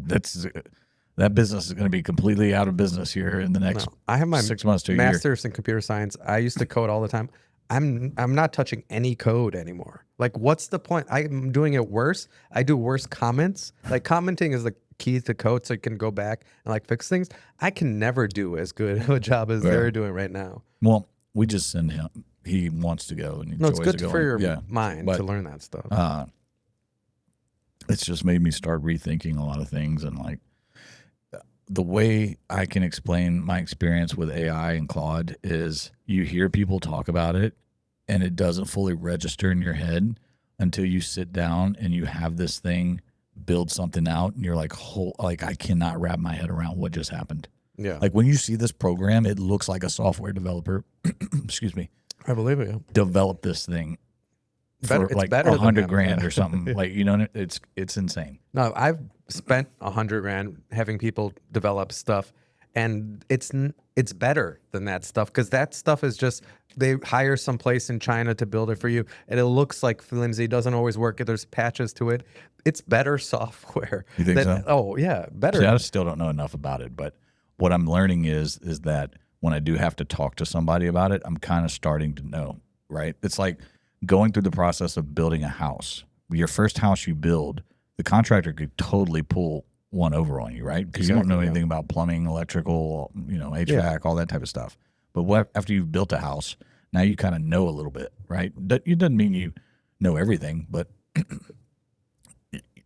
That business is going to be completely out of business here in the next I have my 6 months to a year. master's in computer science. I used to code all the time. I'm not touching any code anymore. Like, what's the point? I'm doing it worse. I do worse comments. Like commenting is the key to code, so you can go back and like fix things. I can never do as good of a job as they're doing right now. Well, we just send him. He wants to go and he No, it's enjoys good it for going. your mind but, to learn that stuff. It's just made me start rethinking a lot of things, and like the way I can explain my experience with AI and Claude is you hear people talk about it and it doesn't fully register in your head until you sit down and you have this thing build something out and you're like, I cannot wrap my head around what just happened. Yeah. Like when you see this program, it looks like a software developer, excuse me, I believe it. developed this thing for It's like better than $100 them, grand yeah. or something. Like, it's insane. No, I've spent $100 grand having people develop stuff, and it's better than that stuff because that stuff is just they hire some place in China to build it for you, and it looks like flimsy. Doesn't always work. There's patches to it. It's better software. You think so? Oh yeah, better. See, I still don't know enough about it, but what I'm learning is that when I do have to talk to somebody about it, I'm kind of starting to know, right? It's like going through the process of building a house. Your first house you build, the contractor could totally pull one over on you, right? Because you don't know anything about plumbing, electrical, HVAC, all that type of stuff. But after you've built a house, now you kind of know a little bit, right? It doesn't mean you know everything, but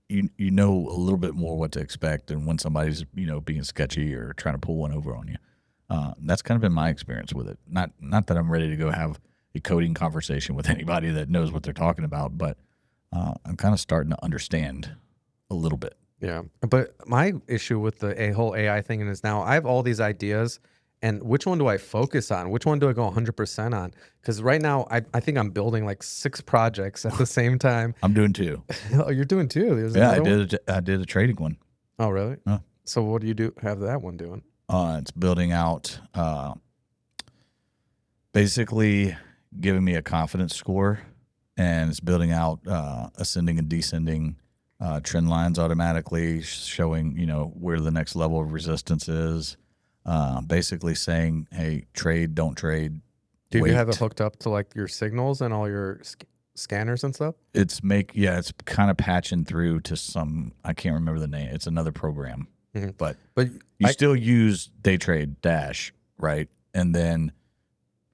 you know a little bit more what to expect, and when somebody's being sketchy or trying to pull one over on you. That's kind of been my experience with it. Not that I'm ready to go have a coding conversation with anybody that knows what they're talking about, but I'm kind of starting to understand a little bit. Yeah, but my issue with the whole AI thing is now I have all these ideas, and which one do I focus on? Which one do I go 100% on? Because right now I think I'm building like 6 projects at the same time. I'm doing 2. Oh, you're doing 2. There's Yeah, another one? I did a trading one. Oh, really? Huh. So what do you do? Have that one doing? It's building out, basically giving me a confidence score, and it's building out ascending and descending trend lines automatically, showing where the next level of resistance is. Basically saying, hey, trade, don't trade. Do you wait. have it hooked up to like your signals and all your scanners and stuff? It's kind of patching through to some, I can't remember the name. It's another program, but you still use day trade dash, right? And then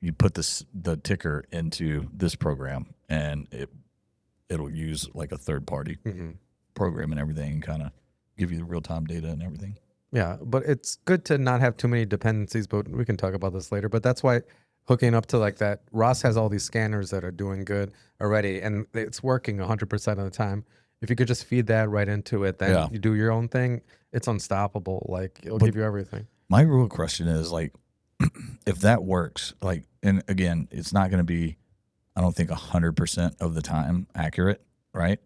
you put the ticker into this program, and it'll use like a third party program and everything, and kind of give you the real time data and everything. Yeah, but it's good to not have too many dependencies, but we can talk about this later. But that's why hooking up to like that, Ross has all these scanners that are doing good already, and it's working 100% of the time. If you could just feed that right into it, then you do your own thing, it's unstoppable. Like it'll give you everything. My real question is like, if that works, like, and again, it's not going to be, I don't think 100% of the time accurate, right?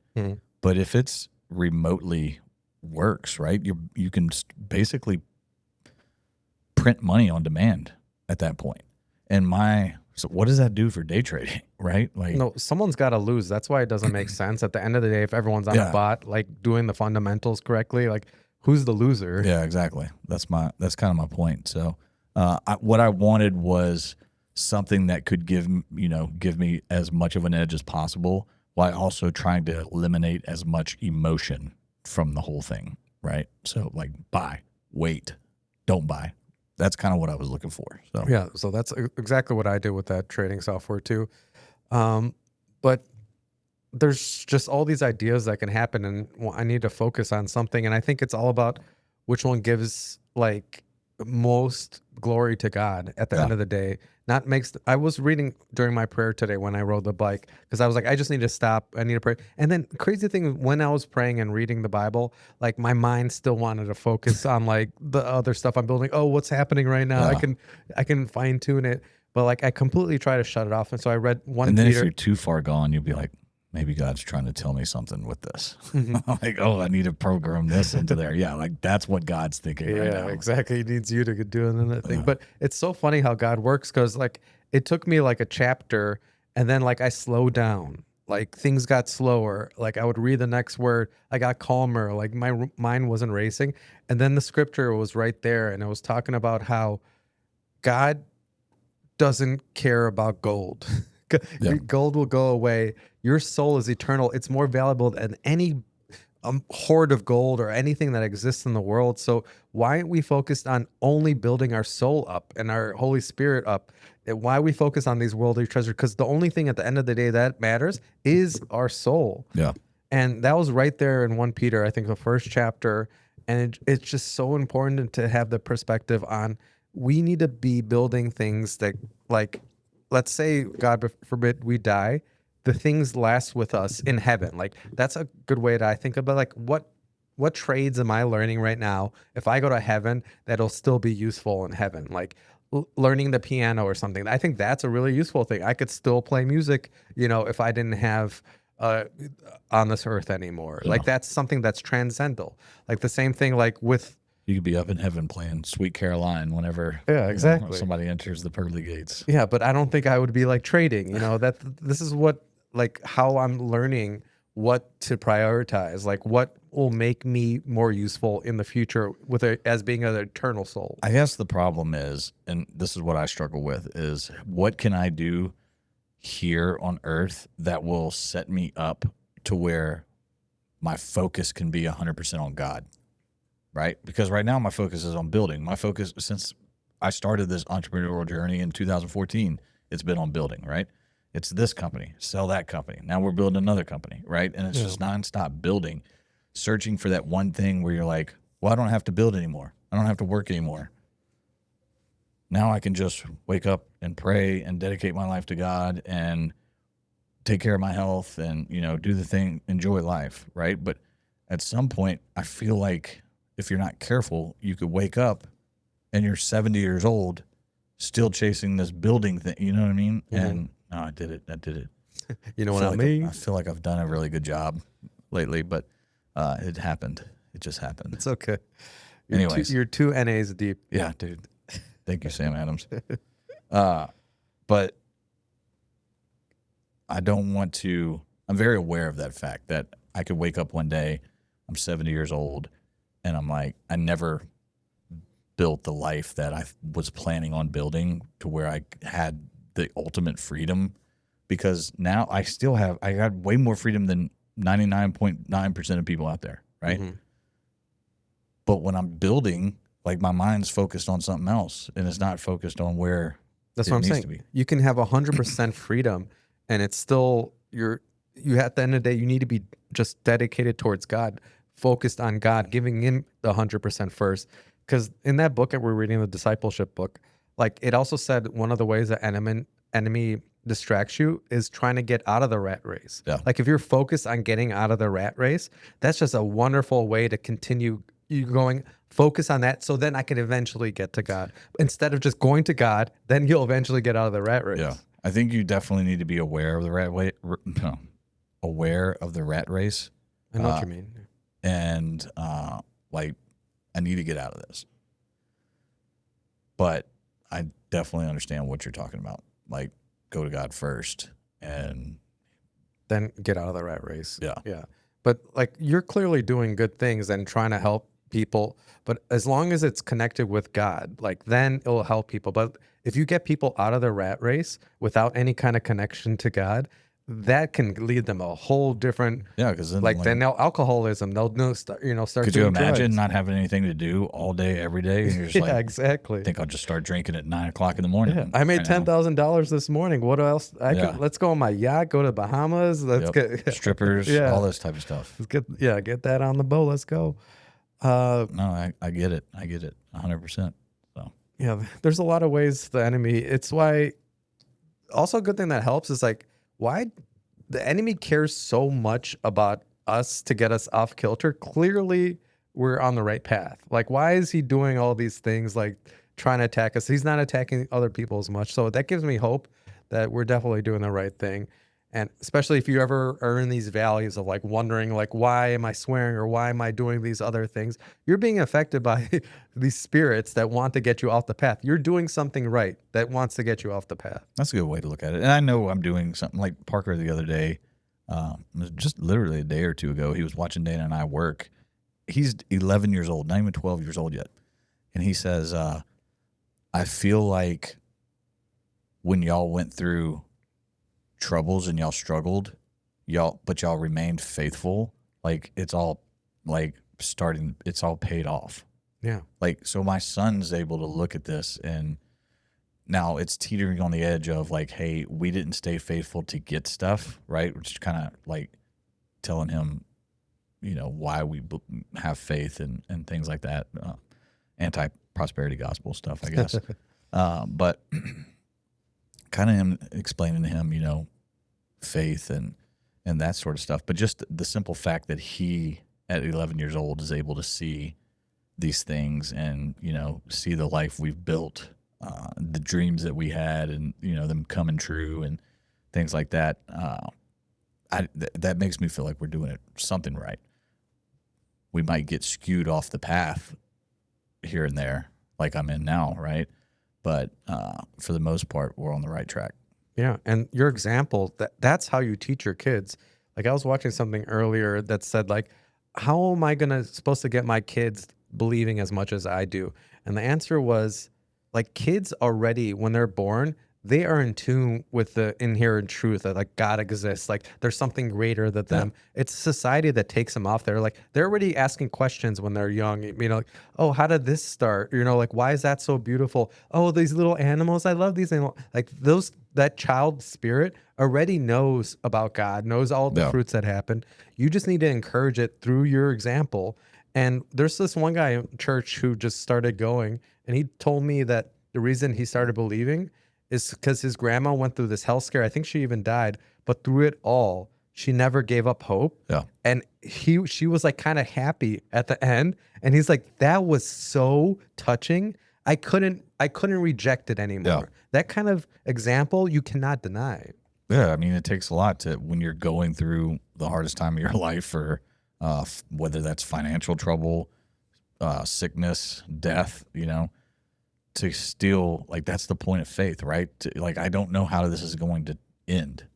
But if it's remotely works, right? You can basically print money on demand at that point. And so what does that do for day trading, right? Like, no, someone's got to lose. That's why it doesn't make sense. At the end of the day, if everyone's on a bot, like doing the fundamentals correctly, like who's the loser? Yeah, exactly. That's kind of my point. So, what I wanted was something that could give me as much of an edge as possible, while also trying to eliminate as much emotion from the whole thing. Right. So, like, buy, wait, don't buy. That's kind of what I was looking for. So, Yeah, so that's exactly what I did with that trading software too. But there's just all these ideas that can happen, and I need to focus on something. And I think it's all about which one gives like most glory to God at the yeah, end of the day. Not makes. I was reading during my prayer today when I rode the bike because I was like, I just need to stop. I need to pray. And then crazy thing, when I was praying and reading the Bible, like my mind still wanted to focus on like the other stuff I'm building. Oh, what's happening right now? yeah. I can fine tune it, but like I completely try to shut it off. And so I read one And then if Peter. you're too far gone, you'll be like, maybe God's trying to tell me something with this. Like, oh, I need to program this into there. Yeah, like that's what God's thinking right Yeah, now. exactly. He needs you to do another thing. But it's so funny how God works because like it took me like a chapter and then like I slowed down. Like things got slower. Like I would read the next word. I got calmer. Like my mind wasn't racing. And then the scripture was right there and it was talking about how God doesn't care about gold. Yeah. Gold will go away. Your soul is eternal. It's more valuable than any hoard of gold or anything that exists in the world. So why aren't we focused on only building our soul up and our Holy Spirit up? And why we focus on these worldly treasures? Because the only thing at the end of the day that matters is our soul. Yeah. And that was right there in 1 Peter, I think the first chapter. And it's just so important to have the perspective on we need to be building things that, like, let's say, God forbid, we die, the things last with us in heaven. Like, that's a good way to I think about, like, what trades am I learning right now? If I go to heaven, that'll still be useful in heaven. Like, learning the piano or something. I think that's a really useful thing. I could still play music, if I didn't have uh on this earth anymore. Yeah. Like that's something that's transcendental. Like the same thing like with You could be up in heaven playing Sweet Caroline whenever exactly. somebody enters the pearly gates. Yeah, but I don't think I would be like trading, that this is what like how I'm learning what to prioritize, like what will make me more useful in the future as being an eternal soul. I guess the problem is, and this is what I struggle with, is what can I do here on earth that will set me up to where my focus can be 100% on God, right? Because right now my focus is on building. My focus, since I started this entrepreneurial journey in 2014, it's been on building, right? It's this company, sell that company. Now we're building another company, right? And it's just nonstop building, searching for that one thing where you're like, well, I don't have to build anymore. I don't have to work anymore. Now I can just wake up and pray and dedicate my life to God and take care of my health and, do the thing, enjoy life, right? But at some point, I feel like if you're not careful, you could wake up and you're 70 years old still chasing this building thing, you know what I mean? And no, I did it. You know what I mean? I feel like I've done a really good job lately, but it happened. It just happened. It's okay. Anyways. You're two NAs deep. Yeah, dude. Thank you, Sam Adams. But I don't want to. I'm very aware of that fact that I could wake up one day, I'm 70 years old, and I'm like, I never built the life that I was planning on building to where I had the ultimate freedom, because now I got way more freedom than 99.9% of people out there, right? But when I'm building, like my mind's focused on something else and it's not focused on where That's it what I'm needs saying. to be. You can have 100% freedom, and it's still you at the end of the day, you need to be just dedicated towards God, focused on God, giving Him the 100% first. Because in that book that we're reading, the discipleship book, like it also said one of the ways that enemy distracts you is trying to get out of the rat race. Yeah. Like if you're focused on getting out of the rat race, that's just a wonderful way to continue you going. Focus on that, so then I can eventually get to God. Instead of just going to God, then you'll eventually get out of the rat race. Yeah. I think you definitely need to be aware of the aware of the rat race. I know what you mean. And like, I need to get out of this. But I definitely understand what you're talking about. Like, go to God first and Then get out of the rat race. Yeah. Yeah. But like you're clearly doing good things and trying to help people, but as long as it's connected with God, like then it'll help people. But if you get people out of the rat race without any kind of connection to God, that can lead them a whole different, Yeah, because then like then they'll alcoholism, they'll start, start could you doing imagine drugs. not having anything to do all day, every day, and you're just Yeah, like, exactly. think I'll just start drinking at 9 o'clock in the Yeah, morning I made right now. $10,000 this morning. What else? I can Yeah. let's go on my yacht, go to Bahamas. Let's Yep. get Strippers, all yeah, this type of stuff. let's get that on the boat. Let's go. No, I get it. I get it 100%. So, Yeah, there's a lot of ways the enemy. It's why also a good thing that helps is like why the enemy cares so much about us to get us off kilter. Clearly, we're on the right path. Like, why is he doing all these things like trying to attack us? He's not attacking other people as much. So that gives me hope that we're definitely doing the right thing. And especially if you ever are in these valleys of like wondering, like, why am I swearing or why am I doing these other things? You're being affected by these spirits that want to get you off the path. You're doing something right that wants to get you off the path. that's a good way to look at it. And I know I'm doing something like Parker the other day, it was just literally a day or two ago. He was watching Dana and I work. He's 11 years old, not even 12 years old yet. And he says, I feel like when y'all went through troubles and y'all struggled, but y'all remained faithful, like it's all like it's all paid off. Yeah. Like, so my son's able to look at this, and now it's teetering on the edge of like, hey, we didn't stay faithful to get stuff, right? Which is kind of like telling him, why we have faith and things like that. Anti-prosperity gospel stuff, I guess. But kind of him explaining to him, faith and that sort of stuff. But just the simple fact that he, at 11 years old, is able to see these things and, see the life we've built, the dreams that we had and, them coming true and things like that. That makes me feel like we're doing something right. We might get skewed off the path here and there, like I'm in now, right? But for the most part, we're on the right track. Yeah, and your example, that's how you teach your kids. Like I was watching something earlier that said like, how am I supposed to get my kids believing as much as I do? And the answer was like kids already when they're born, they are in tune with the inherent truth that like God exists. Like there's something greater than them. It's society that takes them off there. Like they're already asking questions when they're young. Like, oh, how did this start? Like, why is that so beautiful? Oh, these little animals. I love these animals. Like that child spirit already knows about God, knows all the fruits that happen. You just need to encourage it through your example. And there's this one guy in church who just started going, and he told me that the reason he started believing is because his grandma went through this health scare. I think she even died, but through it all, she never gave up hope. Yeah. And she was like kind of happy at the end. And he's like, that was so touching. I couldn't reject it anymore. Yeah. That kind of example you cannot deny. Yeah, I mean, it takes a lot when you're going through the hardest time of your life, or whether that's financial trouble, sickness, death, to still, like, that's the point of faith, right? Like, I don't know how this is going to end,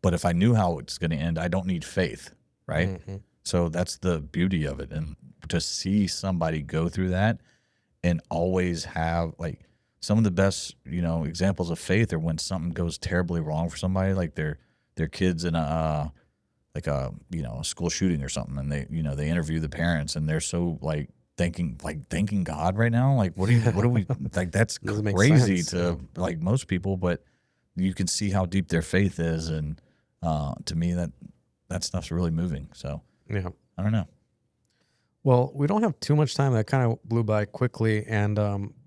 but if I knew how it's going to end, I don't need faith, right? Mm-hmm. So that's the beauty of it. And to see somebody go through that and always have, like, some of the best, examples of faith are when something goes terribly wrong for somebody, like their kids in a school shooting or something, and they interview the parents and they're so like thanking God right now. Like, what are we like? That's crazy to like most people, but you can see how deep their faith is, and to me that stuff's really moving. So yeah, I don't know. Well, we don't have too much time. That kind of blew by quickly, and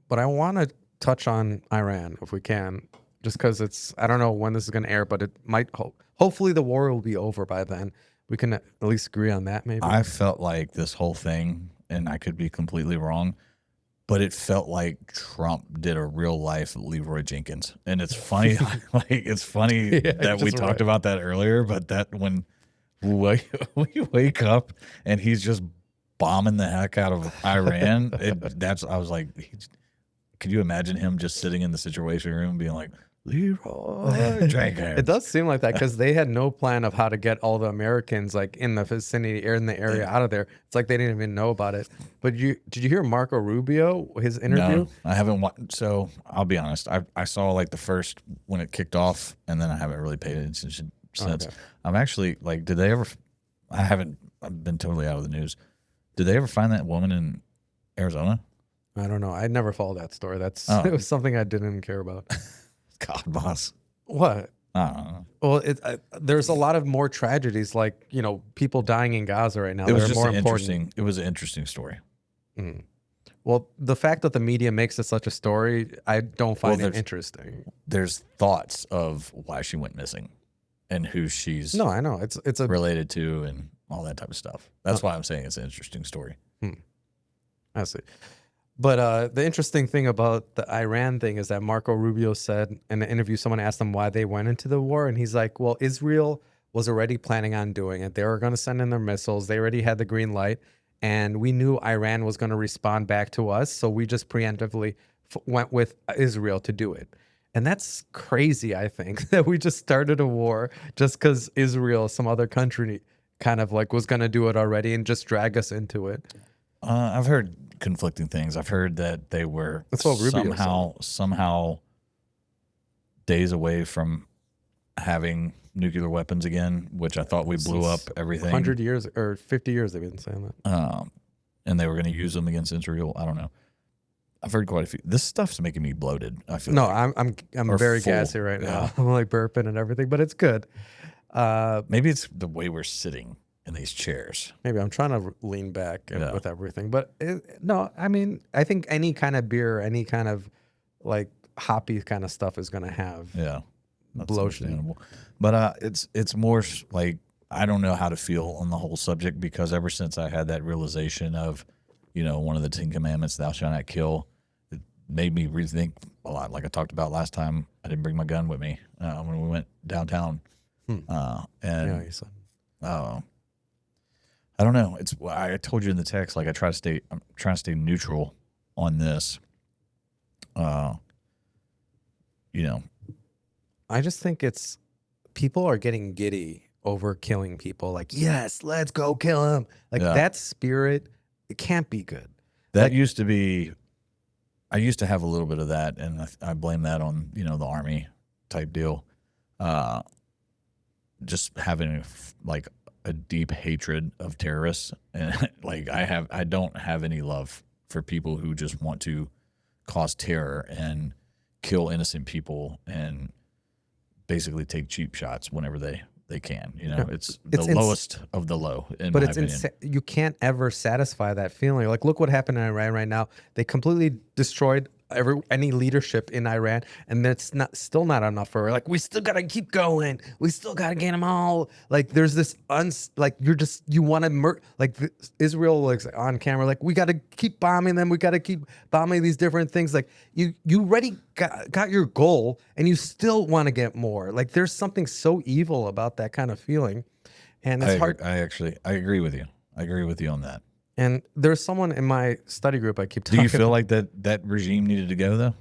but I want to touch on Iran if we can, just because I don't know when this is going to air, but it might. Hopefully, the war will be over by then. We can at least agree on that, maybe. I felt like this whole thing, and I could be completely wrong, but it felt like Trump did a real life Leroy Jenkins. And it's funny, that we talked about that earlier, but that when we wake up and he's just bombing the heck out of Iran, I was like, could you imagine him just sitting in the Situation Room being like, Leroy Jenkins. It does seem like that because they had no plan of how to get all the Americans like in the vicinity or in the area out of there. It's like they didn't even know about it. But did you hear Marco Rubio, his interview? No, I haven't watched. So I'll be honest. I saw like the first when it kicked off, and then I haven't really paid attention since. Okay. I'm actually like, did they ever? I haven't. I've been totally out of the news. Did they ever find that woman in Arizona? I don't know. I never followed that story. It was something I didn't care about. God, boss. What? I don't know. Well, there's a lot of more tragedies, like people dying in Gaza right now. It was They're just more an important. interesting. It was an interesting story. Mm. Well, the fact that the media makes it such a story, I don't find it interesting. There's thoughts of why she went missing, and who she's No, I know it's a related to, and all that type of stuff. That's why I'm saying it's an interesting story. I see. But the interesting thing about the Iran thing is that Marco Rubio said in the interview, someone asked him why they went into the war, and he's like, well, Israel was already planning on doing it. They were going to send in their missiles. They already had the green light, and we knew Iran was going to respond back to us, so we just preemptively went with Israel to do it. And that's crazy, I think, that we just started a war just because Israel, some other country, kind of like was going to do it already and just drag us into it. I've heard conflicting things. I've heard that they were That's what Rubio somehow days away from having nuclear weapons again, which I thought we blew up everything. 100 years or 50 years they've been saying that. And they were going to use them against Israel. I don't know. I've heard quite a few. This stuff's making me bloated. I feel I'm very full. gassy right now. Yeah. I'm like burping and everything, but it's good. Maybe it's the way we're sitting in these chairs. Maybe I'm trying to lean back with everything, but no, I mean, I think any kind of beer, any kind of like hoppy kind of stuff is going to have bloating. But it's more like I don't know how to feel on the whole subject, because ever since I had that realization of, one of the 10 commandments, thou shalt not kill, it made me rethink a lot. Like I talked about last time, I didn't bring my gun with me when we went downtown. And you said. I don't know. I told you in the text, like I'm trying to stay neutral on this. I just think people are getting giddy over killing people. Like, yes, let's go kill him. Like that spirit, it can't be good. That used to be, I used to have a little bit of that, and I blame that on, the army type deal. Just having like a deep hatred of terrorists, and like I don't have any love for people who just want to cause terror and kill innocent people and basically take cheap shots whenever they can. It's the lowest of the low, but it's you can't ever satisfy that feeling. Like, look what happened in Iran right now. They completely destroyed any leadership in Iran, and that's still not enough for her. Like, we still gotta keep going. We still gotta get them all. Like, there's this you want to Israel like on camera. Like, we gotta keep bombing them. We gotta keep bombing these different things. Like, you already got your goal, and you still want to get more. Like, there's something so evil about that kind of feeling, and it's hard. I agree with you. I agree with you on that. And there's someone in my study group I keep talking. Do you feel like that regime needed to go, though?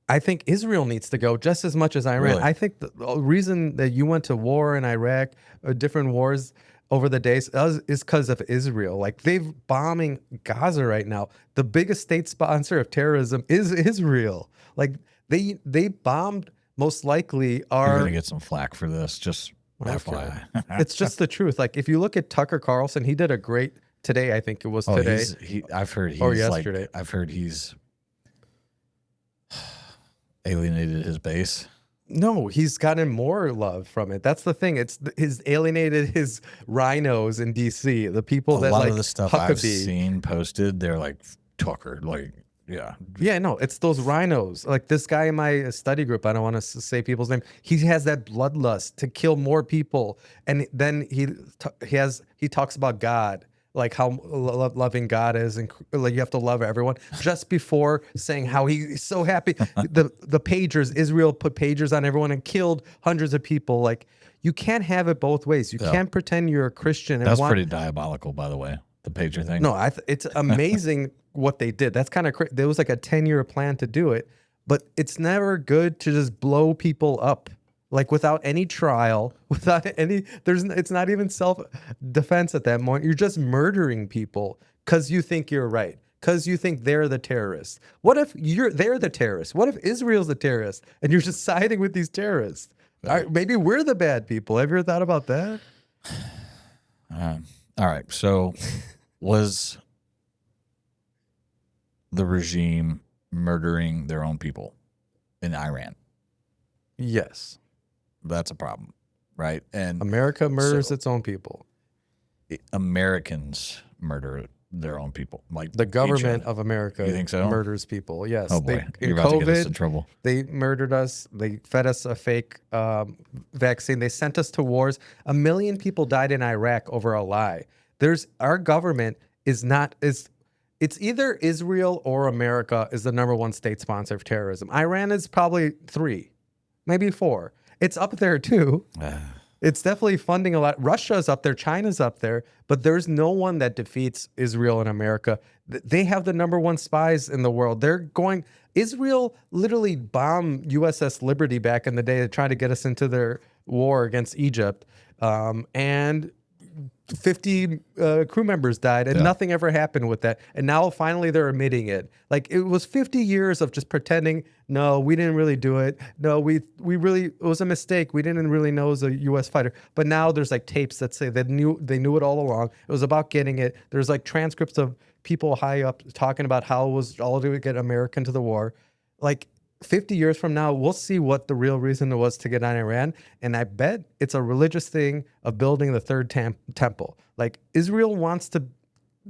I think Israel needs to go just as much as Iran. Really? I think the reason that you went to war in Iraq, or different wars over the days, is because of Israel. Like, they've bombing Gaza right now. The biggest state sponsor of terrorism is Israel. Like, they bombed, most likely are. You're gonna get some flack for this. Just FYI. It's just the truth. Like, if you look at Tucker Carlson, he did a great. Today, I think it was today. I've heard he's yesterday. I've heard he's alienated his base. No, he's gotten more love from it. That's the thing. It's his alienated his rhinos in D.C. The people that like a lot of the stuff I've seen posted, they're like Tucker, like no, it's those rhinos. Like this guy in my study group, I don't want to say people's name. He has that bloodlust to kill more people, and then he talks about God. Like how loving God is, and like you have to love everyone. Just before saying how he's so happy, the pagers, Israel put pagers on everyone and killed hundreds of people. Like, you can't have it both ways. You can't pretend you're a Christian. That's pretty diabolical, by the way. The pager thing. No, it's amazing what they did. That's kind of crazy. There was like a 10-year plan to do it, but it's never good to just blow people up like without any trial, without any. It's not even self-defense at that point. You're just murdering people because you think you're right, because you think they're the terrorists. What if they're the terrorists? What if Israel's the terrorist and you're just siding with these terrorists? Maybe we're the bad people. Have you ever thought about that? All right. So was the regime murdering their own people in Iran? Yes. That's a problem, right? And America murders its own people. Americans murder their own people. Like the government of America, you think so? Murders people. Yes. Oh boy, you're about to get us in trouble. They murdered us. They fed us a fake vaccine. They sent us to wars. 1 million people died in Iraq over a lie. Our government is not it's either Israel or America is the #1 state sponsor of terrorism. Iran is probably 3, maybe 4. It's up there too. It's definitely funding a lot. Russia's up there. China's up there. But there's no one that defeats Israel and America. They have the #1 spies in the world. Israel literally bombed USS Liberty back in the day to try to get us into their war against Egypt. And 50 crew members died and nothing ever happened with that. And now finally they're admitting it. Like it was 50 years of just pretending, no, we didn't really do it. No, we really, it was a mistake. We didn't really know it was a US fighter. But now there's like tapes that say they knew it all along. It was about getting it. There's like transcripts of people high up talking about how it was all to get America into the war. Like 50 years from now, we'll see what the real reason was to get on Iran. And I bet it's a religious thing of building the third temple. Like Israel wants to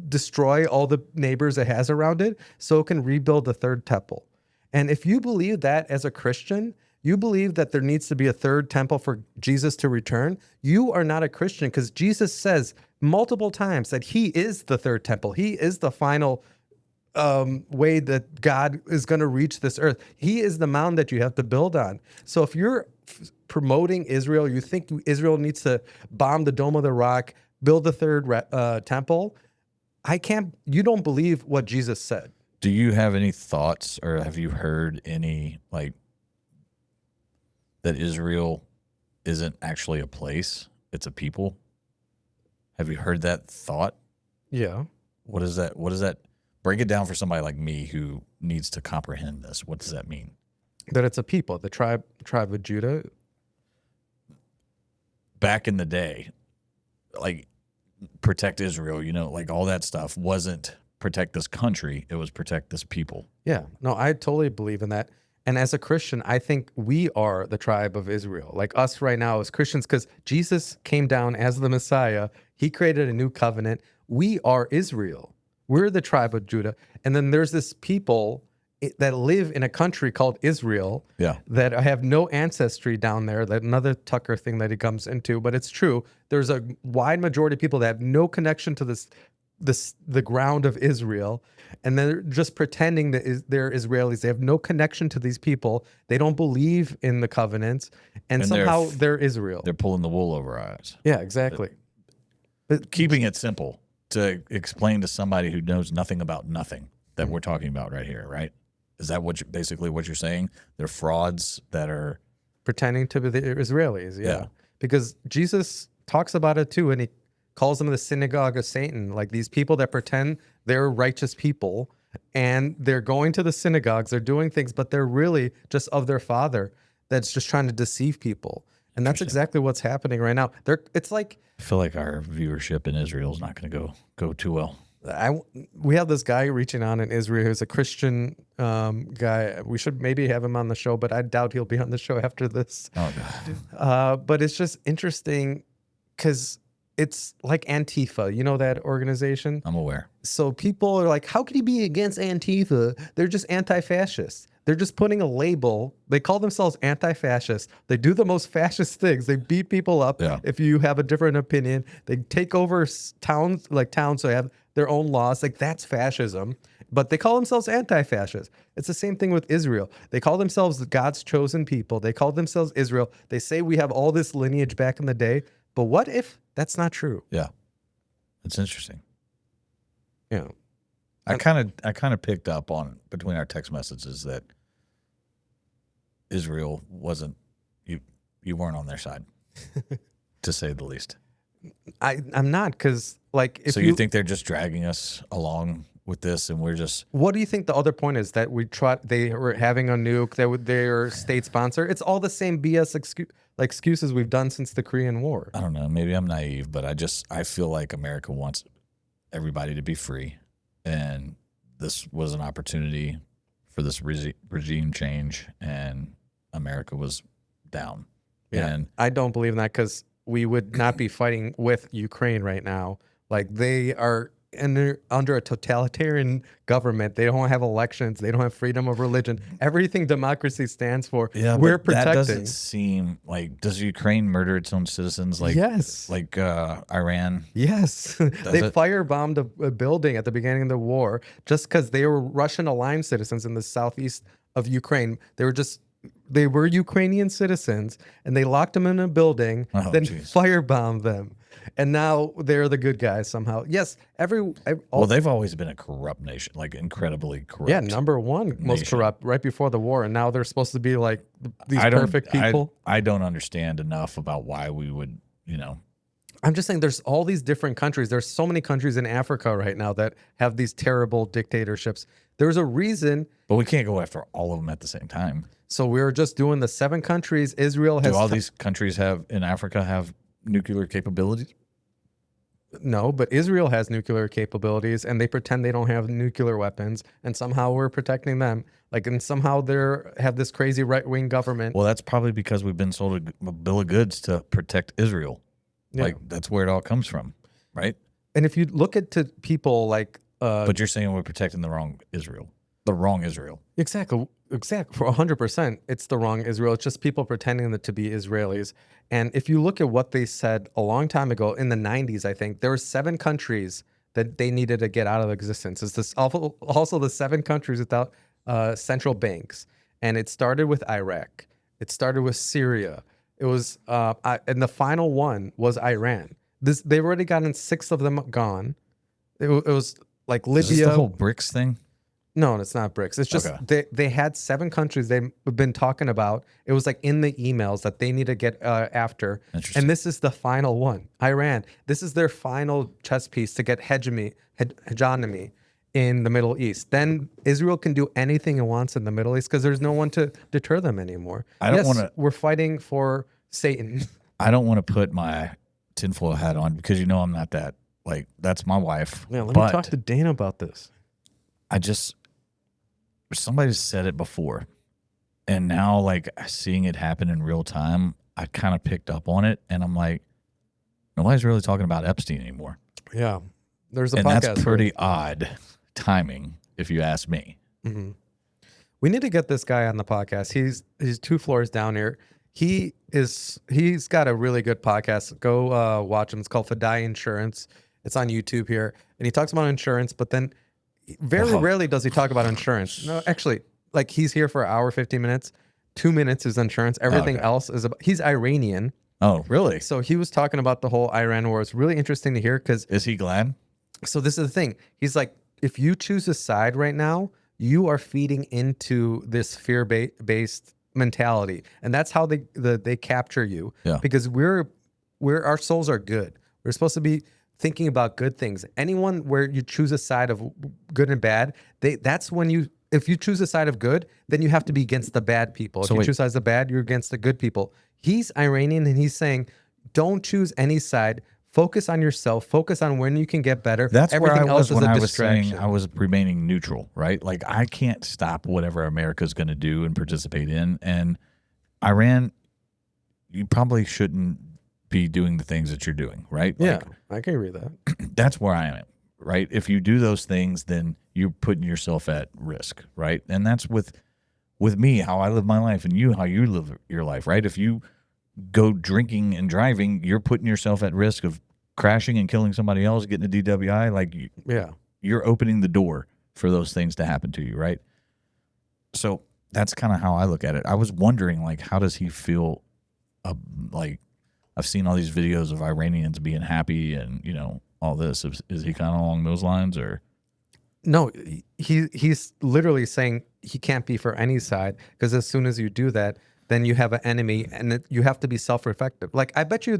destroy all the neighbors it has around it so it can rebuild the third temple. And if you believe that as a Christian, you believe that there needs to be a third temple for Jesus to return, you are not a Christian, because Jesus says multiple times that he is the third temple. He is the final way that God is going to reach this earth. He is the mountain that you have to build on. So if you're promoting Israel, you think Israel needs to bomb the Dome of the Rock, build the third temple, you don't believe what Jesus said. Do you have any thoughts, or have you heard any, like, that Israel isn't actually a place, it's a people? Have you heard that thought? Yeah. What is that? Break it down for somebody like me who needs to comprehend this. What does that mean? That it's a people, the tribe of Judah. Back in the day, like protect Israel, like all that stuff wasn't protect this country. It was protect this people. Yeah, no, I totally believe in that. And as a Christian, I think we are the tribe of Israel, like us right now as Christians, because Jesus came down as the Messiah. He created a new covenant. We are Israel. We're the tribe of Judah. And then there's this people that live in a country called Israel that have no ancestry down there. That another Tucker thing that he comes into, but it's true. There's a wide majority of people that have no connection to the ground of Israel. And they're just pretending that they're Israelis. They have no connection to these people. They don't believe in the covenants. And somehow they're Israel. They're pulling the wool over our eyes. Yeah, exactly. But keeping it simple to explain to somebody who knows nothing about nothing that we're talking about right here, right? Is that basically what you're saying? They're frauds that are pretending to be the Israelis. Yeah. Because Jesus talks about it too, and he calls them the synagogue of Satan, like these people that pretend they're righteous people, and they're going to the synagogues, they're doing things, but they're really just of their father that's just trying to deceive people. And that's exactly what's happening right now. It's like, I feel like our viewership in Israel is not going to go too well. We have this guy reaching on in Israel who's a Christian guy. We should maybe have him on the show, but I doubt he'll be on the show after this. Oh, God. But it's just interesting because it's like Antifa. You know that organization? I'm aware. So people are like, how could he be against Antifa? They're just anti-fascists. They're just putting a label. They call themselves anti-fascist. They do the most fascist things. They beat people up if you have a different opinion. They take over towns, so they have their own laws. Like, that's fascism. But they call themselves anti-fascist. It's the same thing with Israel. They call themselves God's chosen people. They call themselves Israel. They say we have all this lineage back in the day. But what if that's not true? Yeah. It's interesting. Yeah. I kind of picked up on between our text messages that Israel wasn't you weren't on their side, to say the least. I'm not, because like if So you think they're just dragging us along with this, and we're just what do you think the other point is, that they were having a nuke, they're state sponsor? It's all the same BS excuses we've done since the Korean War. I don't know. Maybe I'm naive, but I feel like America wants everybody to be free, and this was an opportunity for this regime change, and America was down. Yeah, And I don't believe in that, because we would not be fighting with Ukraine right now. Like, they are under a totalitarian government. They don't have elections. They don't have freedom of religion. Everything democracy stands for, we're protecting. That doesn't seem like, does Ukraine murder its own citizens? Like, yes, like Iran. Yes, they firebombed a building at the beginning of the war just because they were Russian-aligned citizens in the southeast of Ukraine. They were Ukrainian citizens, and they locked them in a building, then firebombed them, and now they're the good guys somehow. Yes, well, they've always been a corrupt nation, like incredibly corrupt. Yeah, number one most corrupt right before the war, and now they're supposed to be like these perfect people. I don't understand enough about why we would, I'm just saying, there's all these different countries. There's so many countries in Africa right now that have these terrible dictatorships. There's a reason. But we can't go after all of them at the same time. So we're just doing the 7 countries. Israel has. Do all these countries in Africa have nuclear capabilities? No, but Israel has nuclear capabilities, and they pretend they don't have nuclear weapons, and somehow we're protecting them. And somehow have this crazy right-wing government. Well, that's probably because we've been sold a bill of goods to protect Israel. Yeah. Like, that's where it all comes from, right? And if you look at people like... but you're saying we're protecting the wrong Israel. The wrong Israel. Exactly. For 100%, it's the wrong Israel. It's just people pretending to be Israelis. And if you look at what they said a long time ago, in the 90s, I think, there were 7 countries that they needed to get out of existence. It's this also the 7 countries without central banks. And it started with Iraq. It started with Syria. It was, and the final one was Iran. They've already gotten 6 of them gone. It was like Libya. Is this the whole BRICS thing? No, it's not BRICS. It's just they had 7 countries they've been talking about. It was like in the emails that they need to get after. And this is the final one, Iran. This is their final chess piece to get hegemony in the Middle East. Then Israel can do anything it wants in the Middle East because there's no one to deter them anymore. We're fighting for Satan. I don't want to put my tinfoil hat on because I'm not that. Like, that's my wife. Yeah, let me talk to Dana about this. Somebody said it before, and now, like, seeing it happen in real time, I kind of picked up on it, and I'm like, nobody's really talking about Epstein anymore. Yeah, there's and that's pretty odd timing, if you ask me. Mm-hmm. We need to get this guy on the podcast. He's 2 floors down here. He's got a really good podcast. Go watch him. It's called Fidai Insurance. It's on YouTube here, and he talks about insurance, but then very rarely does he talk about insurance. No, actually, like, he's here for an hour, 15 minutes. 2 minutes is insurance. Everything else is about. He's Iranian. Oh, really? So he was talking about the whole Iran war. It's really interesting to hear because. Is he glad? So this is the thing. He's like, if you choose a side right now, you are feeding into this fear-based mentality, and that's how they capture you. Yeah. Because our souls are good. We're supposed to be thinking about good things. Anyone where you choose a side of good and bad, that's when if you choose a side of good, then you have to be against the bad people. If you choose sides of bad, you're against the good people. He's Iranian, and he's saying, don't choose any side. Focus on yourself. Focus on when you can get better. That's everything where I was when I was saying I was remaining neutral, right? Like, I can't stop whatever America's going to do and participate in. And Iran, you probably shouldn't be doing the things that you're doing, right? Yeah, I can agree with that. That's where I am, right? If you do those things, then you're putting yourself at risk, right? And that's with me, how I live my life, and you, how you live your life, right? If you go drinking and driving, you're putting yourself at risk of crashing and killing somebody else, getting a DWI. Like, you're opening the door for those things to happen to you, right? So that's kind of how I look at it. I was wondering, like, how does he feel? Like, I've seen all these videos of Iranians being happy and, all this. Is he kind of along those lines, or? No, he's literally saying he can't be for any side, because as soon as you do that, then you have an enemy, and you have to be self-reflective. Like, I bet you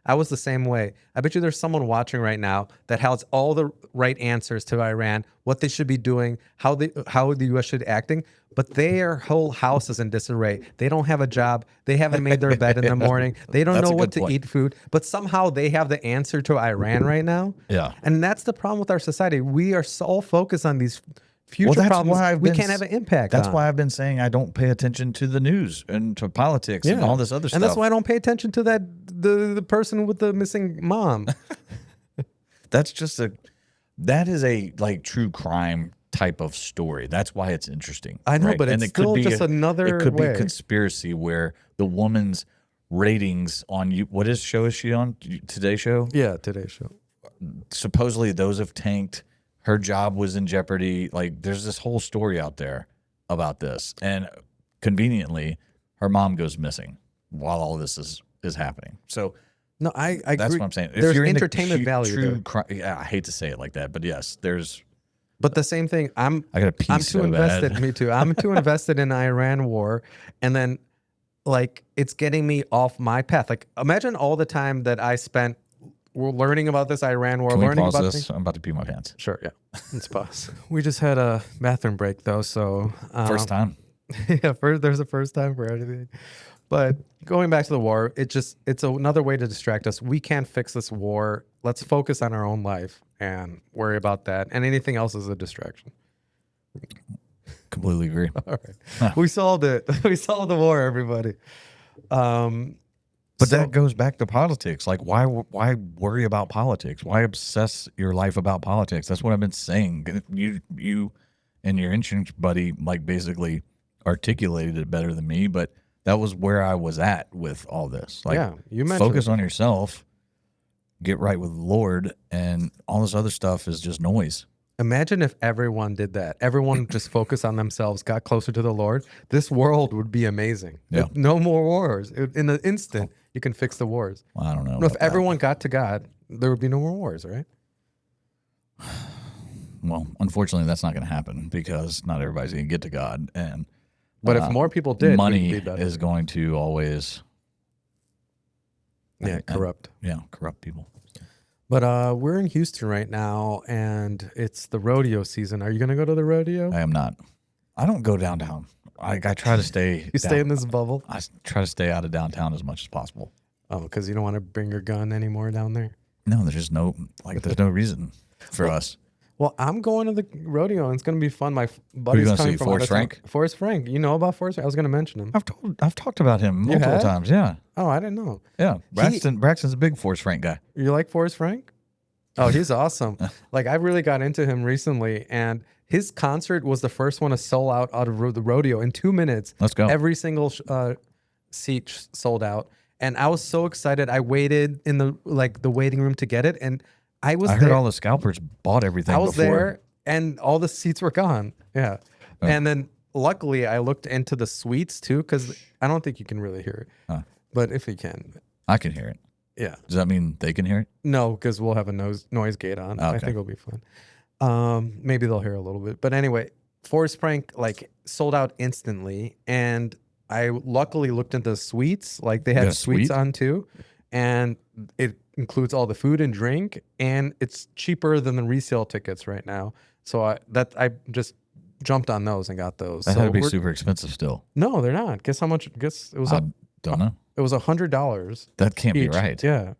I was the same way. I bet you there's someone watching right now that has all the right answers to Iran, what they should be doing, how the U.S. should be acting, but their whole house is in disarray. They don't have a job. They haven't made their bed in the morning. They don't That's know a what good to point. eat food, but somehow they have the answer to Iran right now. Yeah. And that's the problem with our society. We are so focused on these future that's problems why I've we been can't have an impact That's on. why I've been saying I don't pay attention to the news and to politics and all this other stuff. And that's why I don't pay attention to the person with the missing mom. That is a like true crime type of story. That's why it's interesting. I know, right? but And it's still just another It could way. be conspiracy where the woman's ratings on you. What show is she on? Today Show? Yeah, today's show. Supposedly those have tanked. Her job was in jeopardy. Like, there's this whole story out there about this, and conveniently, her mom goes missing while all this is happening. So, No, I that's agree. what I'm saying. If There's you're into entertainment value there. true crime, yeah, I hate to say it like that, but yes, there's. But the same thing, I got a piece I'm too so invested. bad. Me too. I'm too invested in the Iran war, and then like it's getting me off my path. Like, imagine all the time that I spent learning about this Iran war, Can we learning pause about this? things. I'm about to pee my pants. Sure, yeah. Let's pause. We just had a bathroom break though, so First time. yeah, there's a first time for anything. But going back to the war, it's another way to distract us. We can't fix this war. Let's focus on our own life and worry about that. And anything else is a distraction. Completely agree. All right. We solved it. We solved the war, everybody. But that goes back to politics. Like, why worry about politics? Why obsess your life about politics? That's what I've been saying. You and your insurance buddy, like, basically articulated it better than me, but that was where I was at with all this. Like, Yeah, you mentioned focus on yourself, get right with the Lord, and all this other stuff is just noise. Imagine if everyone did that. Everyone just focused on themselves, got closer to the Lord. This world would be amazing. Yeah. No more wars. In an instant, you can fix the wars. Well, I don't know. No, if about that. everyone got to God, there would be no more wars, right? Well, unfortunately, that's not going to happen because not everybody's going to get to God, and But if more people did, money it would be better. is going to always corrupt. corrupt people. But we're in Houston right now, and it's the rodeo season. Are you going to go to the rodeo? I am not. I don't go downtown. I try to stay. You stay in this bubble? I try to stay out of downtown as much as possible. Oh, because you don't want to bring your gun anymore down there? No, there's just there's no reason for us. Well, I'm going to the rodeo, and it's going to be fun. My buddy's gonna coming see, from Forrest out of town. Frank? Forrest Frank. You know about Forrest? I was going to mention him. I've talked about him multiple have? times. Yeah, Oh, I didn't know. yeah. Braxton's a big Forrest Frank guy. You like Forrest Frank? Oh, he's awesome. Like, I really got into him recently, and his concert was the first one to sell out of the rodeo in 2 minutes. Let's go. Every single seat sold out, and I was so excited. I waited in the waiting room to get it, and I I heard there. all the scalpers bought everything. I was before. there, and all the seats were gone. Yeah, and then luckily I looked into the suites too, because I don't think you can really hear it, but if you can, I can hear it. yeah. Does that mean they can hear it? No, because we'll have a noise gate on. I Okay. think it'll be fun. Maybe they'll hear a little bit. But anyway, Forrest Frank sold out instantly. And I luckily looked into the suites. Like, they had Yeah, suites suite? on too. And it includes all the food and drink. And it's cheaper than the resale tickets right now. So I just jumped on those and got those. That So had to be we're- super expensive still. No, they're not. Guess how much? Guess it was. I don't know. It was $100. That can't be Each. right. Yeah.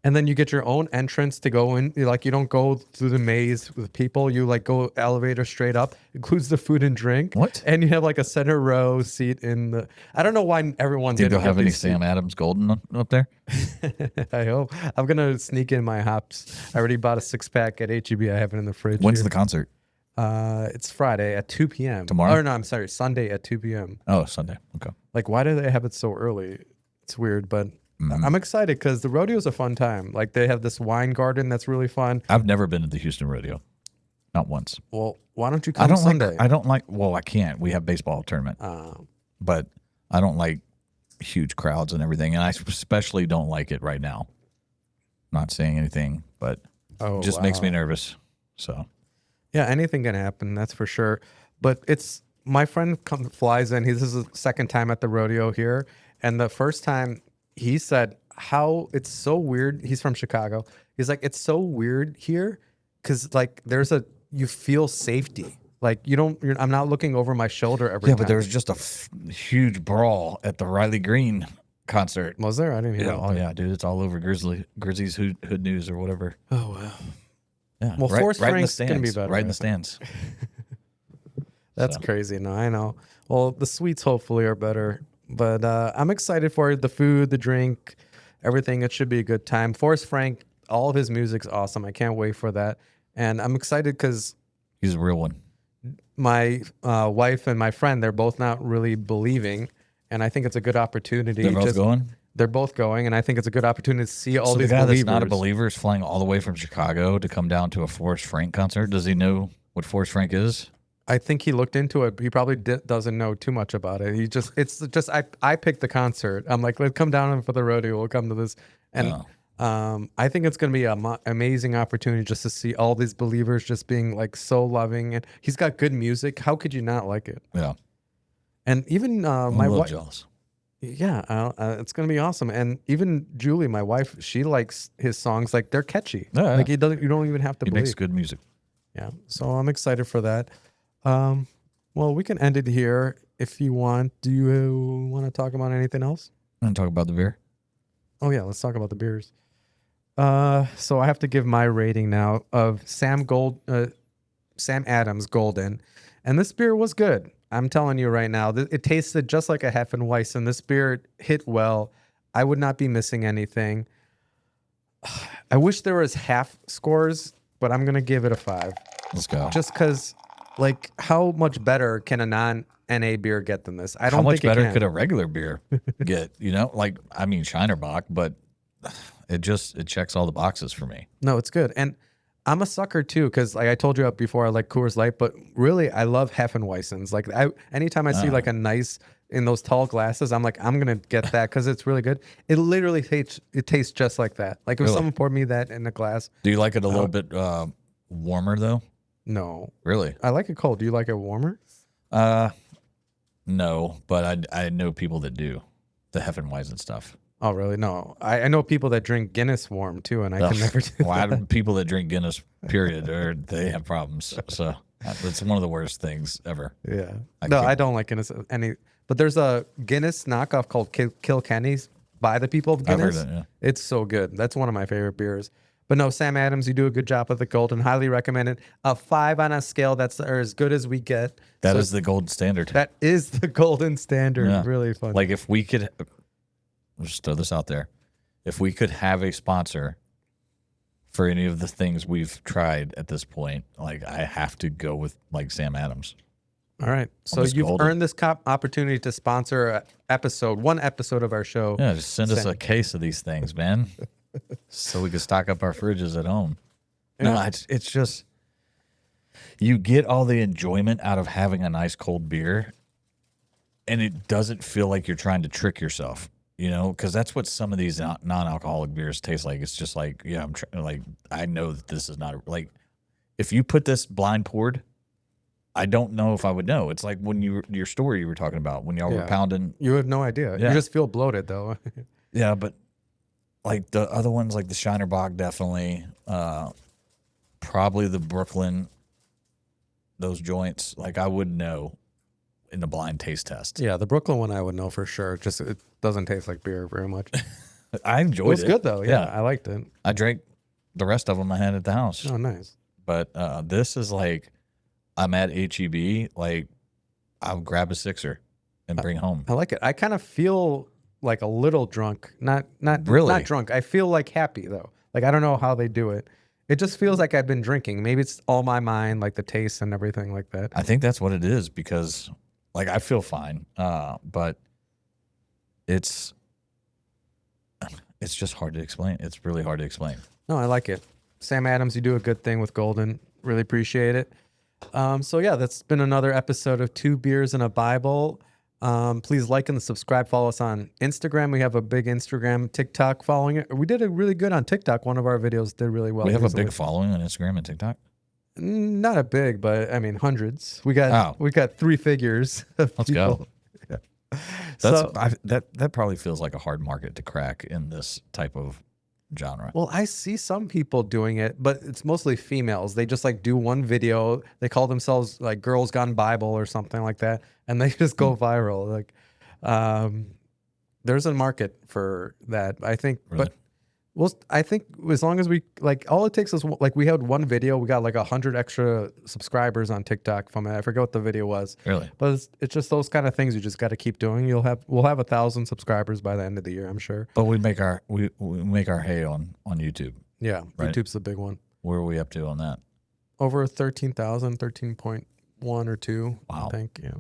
And then you get your own entrance to go in. You don't go through the maze with people. You go elevator straight up. Includes the food and drink. What? And you have a center row seat in the. I don't know why everyone Think didn't they'll have any these Sam Adams Golden up there? seats. I hope. I'm gonna sneak in my hops. I already bought a 6-pack at HEB. I have it in the fridge. When's here. the concert? It's Friday at 2 p.m. Tomorrow? Or no, I'm sorry, Sunday at 2 p.m. Oh, Sunday. Okay. Why do they have it so early? It's weird, but Mm-hmm. I'm excited because the rodeo is a fun time. They have this wine garden that's really fun. I've never been to the Houston Rodeo. Not once. Well, why don't you come I don't Sunday? well, I can't. We have baseball tournament. Uh, But I don't like huge crowds and everything. And I especially don't like it right now. Not saying anything, but oh, it just makes me wow. nervous. So Yeah, anything can happen. That's for sure. But it's my friend flies in. This is his second time at the rodeo here, and the first time he said how it's so weird. He's from Chicago. He's like, it's so weird here because like you feel safety. Like I'm not looking over my shoulder every Yeah, time. but there was just a huge brawl at the Riley Green concert. Was there? I didn't hear. Yeah, oh yeah, dude, it's all over Grizzlies Hood News or whatever. Oh wow. Yeah, Well, Forrest right in the Frank's gonna be stands, better. right in the stands. That's crazy. No, I know. Well, the sweets hopefully are better, but I'm excited for the food, the drink, everything. It should be a good time. Forrest Frank, all of his music's awesome. I can't wait for that, and I'm excited because He's a real one. my wife and my friend, they're both not really believing, and I think it's a good opportunity. They're both going. They're both going, and I think it's a good opportunity to see all So these the guy believers. that's not a believer is flying all the way from Chicago to come down to a Forrest Frank concert. Does he know what Forrest Frank is? I think he looked into it. He probably doesn't know too much about it. I picked the concert. I'm like, let's come down for the rodeo. We'll come to this, and I think it's going to be an amazing opportunity just to see all these believers just being like so loving. And he's got good music. How could you not like it? Yeah, And even I'm my a little wife, jealous. yeah, it's going to be awesome. And even Julie, my wife, she likes his songs. Like they're catchy. Yeah. Like you don't even have to He believe. makes good music. Yeah. So I'm excited for that. Well, we can end it here if you want. Do you want to talk about anything else? Want to talk about the beer? Oh yeah, let's talk about the beers. So I have to give my rating now of Sam Adams Golden, and this beer was good. I'm telling you right now, it tasted just like a Hefeweizen. This beer hit well. I would not be missing anything. I wish there was half scores, but I'm gonna give it a 5. Let's go. Just because, like, how much better can a non-NA beer get than this? I don't How much think it better can. could a regular beer get? You know, like I mean Shinerbach, but it checks all the boxes for me. No, it's good. And I'm a sucker too, because like I told you before, I like Coors Light, but really I love Hefeweizens. Like anytime I see like a nice in those tall glasses, I'm like, I'm gonna get that because it's really good. It literally tastes just like that. Like if Really? someone poured me that in a glass. Do you like it a little bit warmer though? No, Really? I like it cold. Do you like it warmer? No, but I know people that do the Hefeweizen stuff. Oh, really? No, I know people that drink Guinness warm too, and I can never do that. People that drink Guinness, period, or they have problems. So it's one of the worst things ever. Yeah. can't- I don't like Guinness any. But there's a Guinness knockoff called Kilkenny's by the people of I've heard Guinness. that, yeah. It's so good. That's one of my favorite beers. But no, Sam Adams, you do a good job with the Golden. Highly recommend it. A 5 on a scale that's as good as we get. That So is the gold standard. that is the golden standard. Yeah. Really fun. Like if we could, I'll just throw this out there, if we could have a sponsor for any of the things we've tried at this point, like I have to go with like Sam Adams. All right. So Almost you've golden. earned this opportunity to sponsor one episode of our show. Yeah, just send us a case of these things, man, so we can stock up our fridges at home. No, Yeah. it's just you get all the enjoyment out of having a nice cold beer, and it doesn't feel like you're trying to trick yourself. You know, because that's what some of these non-alcoholic beers taste like. It's just like, yeah, like I know that this is not like if you put this blind poured, I don't know if I would know. It's like when your story you were talking about when y'all were pounding. You have no idea. Yeah. You just feel bloated though. Yeah, but like the other ones, like the Shinerbach, definitely, probably the Brooklyn, those joints. Like I would know in the blind taste test. Yeah, the Brooklyn one I would know for sure. Just it doesn't taste like beer very much. I enjoyed It was it. good though. Yeah, I liked it. I drank the rest of them I had at the house. Oh, nice. But this is like I'm at HEB, like I'll grab a sixer and bring home. I like it. I kind of feel like a little drunk. Not Really? not drunk. I feel like happy though. Like I don't know how they do it. It just feels like I've been drinking. Maybe it's all my mind, like the taste and everything like that. I think that's what it is because like I feel fine. But it's just hard to explain. It's really hard to explain. No, I like it. Sam Adams, you do a good thing with Golden. Really appreciate it. So yeah, that's been another episode of Two Beers and a Bible. Please like and subscribe. Follow us on Instagram. We have a big Instagram, TikTok following it. We did a really good on TikTok. One of our videos did really well. We have a recently. big following on Instagram and TikTok. Not a big, but I mean hundreds. We got Oh, 3 figures of let's people. go. Yeah. That's So, that probably feels like a hard market to crack in this type of genre. well, I see some people doing it, but it's mostly females. They just like do one video. They call themselves like Girls Gone Bible or something like that, and they just go viral. Like, um, there's a market for that, I think. Really? But well, I think as long as we like, all it takes is like we had one video, we got like 100 extra subscribers on TikTok from it. I forget what the video was, Really? but it's just those kind of things you just got to keep doing. We'll have 1,000 subscribers by the end of the year, I'm sure. But we make our hay on YouTube. Yeah, Right. YouTube's the big one. Where are we up to on that? Over 13,000, 13.1 or 2, Wow. I think. Yeah.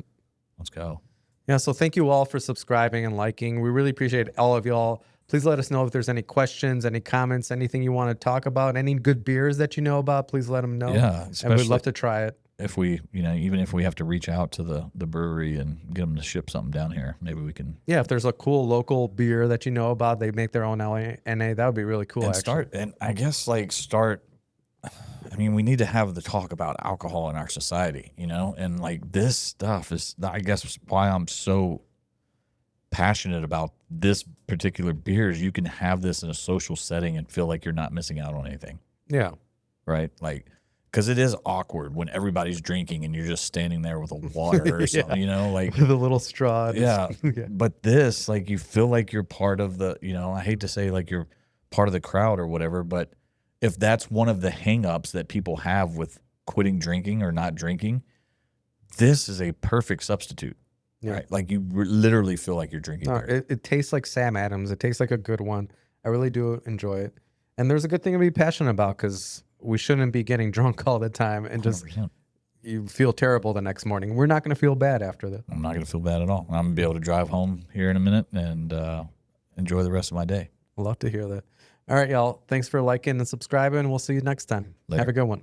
Let's go. Yeah. So thank you all for subscribing and liking. We really appreciate all of y'all. Please let us know if there's any questions, any comments, anything you want to talk about, any good beers that you know about. Please let them know. Yeah, And we'd especially love to try it. if we, even if we have to reach out to the brewery and get them to ship something down here, maybe we can. Yeah, if there's a cool local beer that you know about, they make their own NA, that would be really cool. And actually. I mean, we need to have the talk about alcohol in our society, and like this stuff is, I guess, why I'm so passionate about this particular beers. You can have this in a social setting and feel like you're not missing out on anything, Yeah. right? Like, because it is awkward when everybody's drinking and you're just standing there with a water or something, like, With a little straw. yeah. Yeah. But this, like, you feel like you're part of the, I hate to say like you're part of the crowd or whatever, but if that's one of the hangups that people have with quitting drinking or not drinking, this is a perfect substitute. Yeah. Right? Like you literally feel like you're drinking No, beer. it tastes like Sam Adams. It tastes like a good one. I really do enjoy it. And there's a good thing to be passionate about because we shouldn't be getting drunk all the time and just 100%. you feel terrible the next morning. We're not going to feel bad after that. I'm not going to feel bad at all. I'm going to be able to drive home here in a minute and enjoy the rest of my day. Love to hear that. All right, y'all. Thanks for liking and subscribing. We'll see you next time. Later. Have a good one.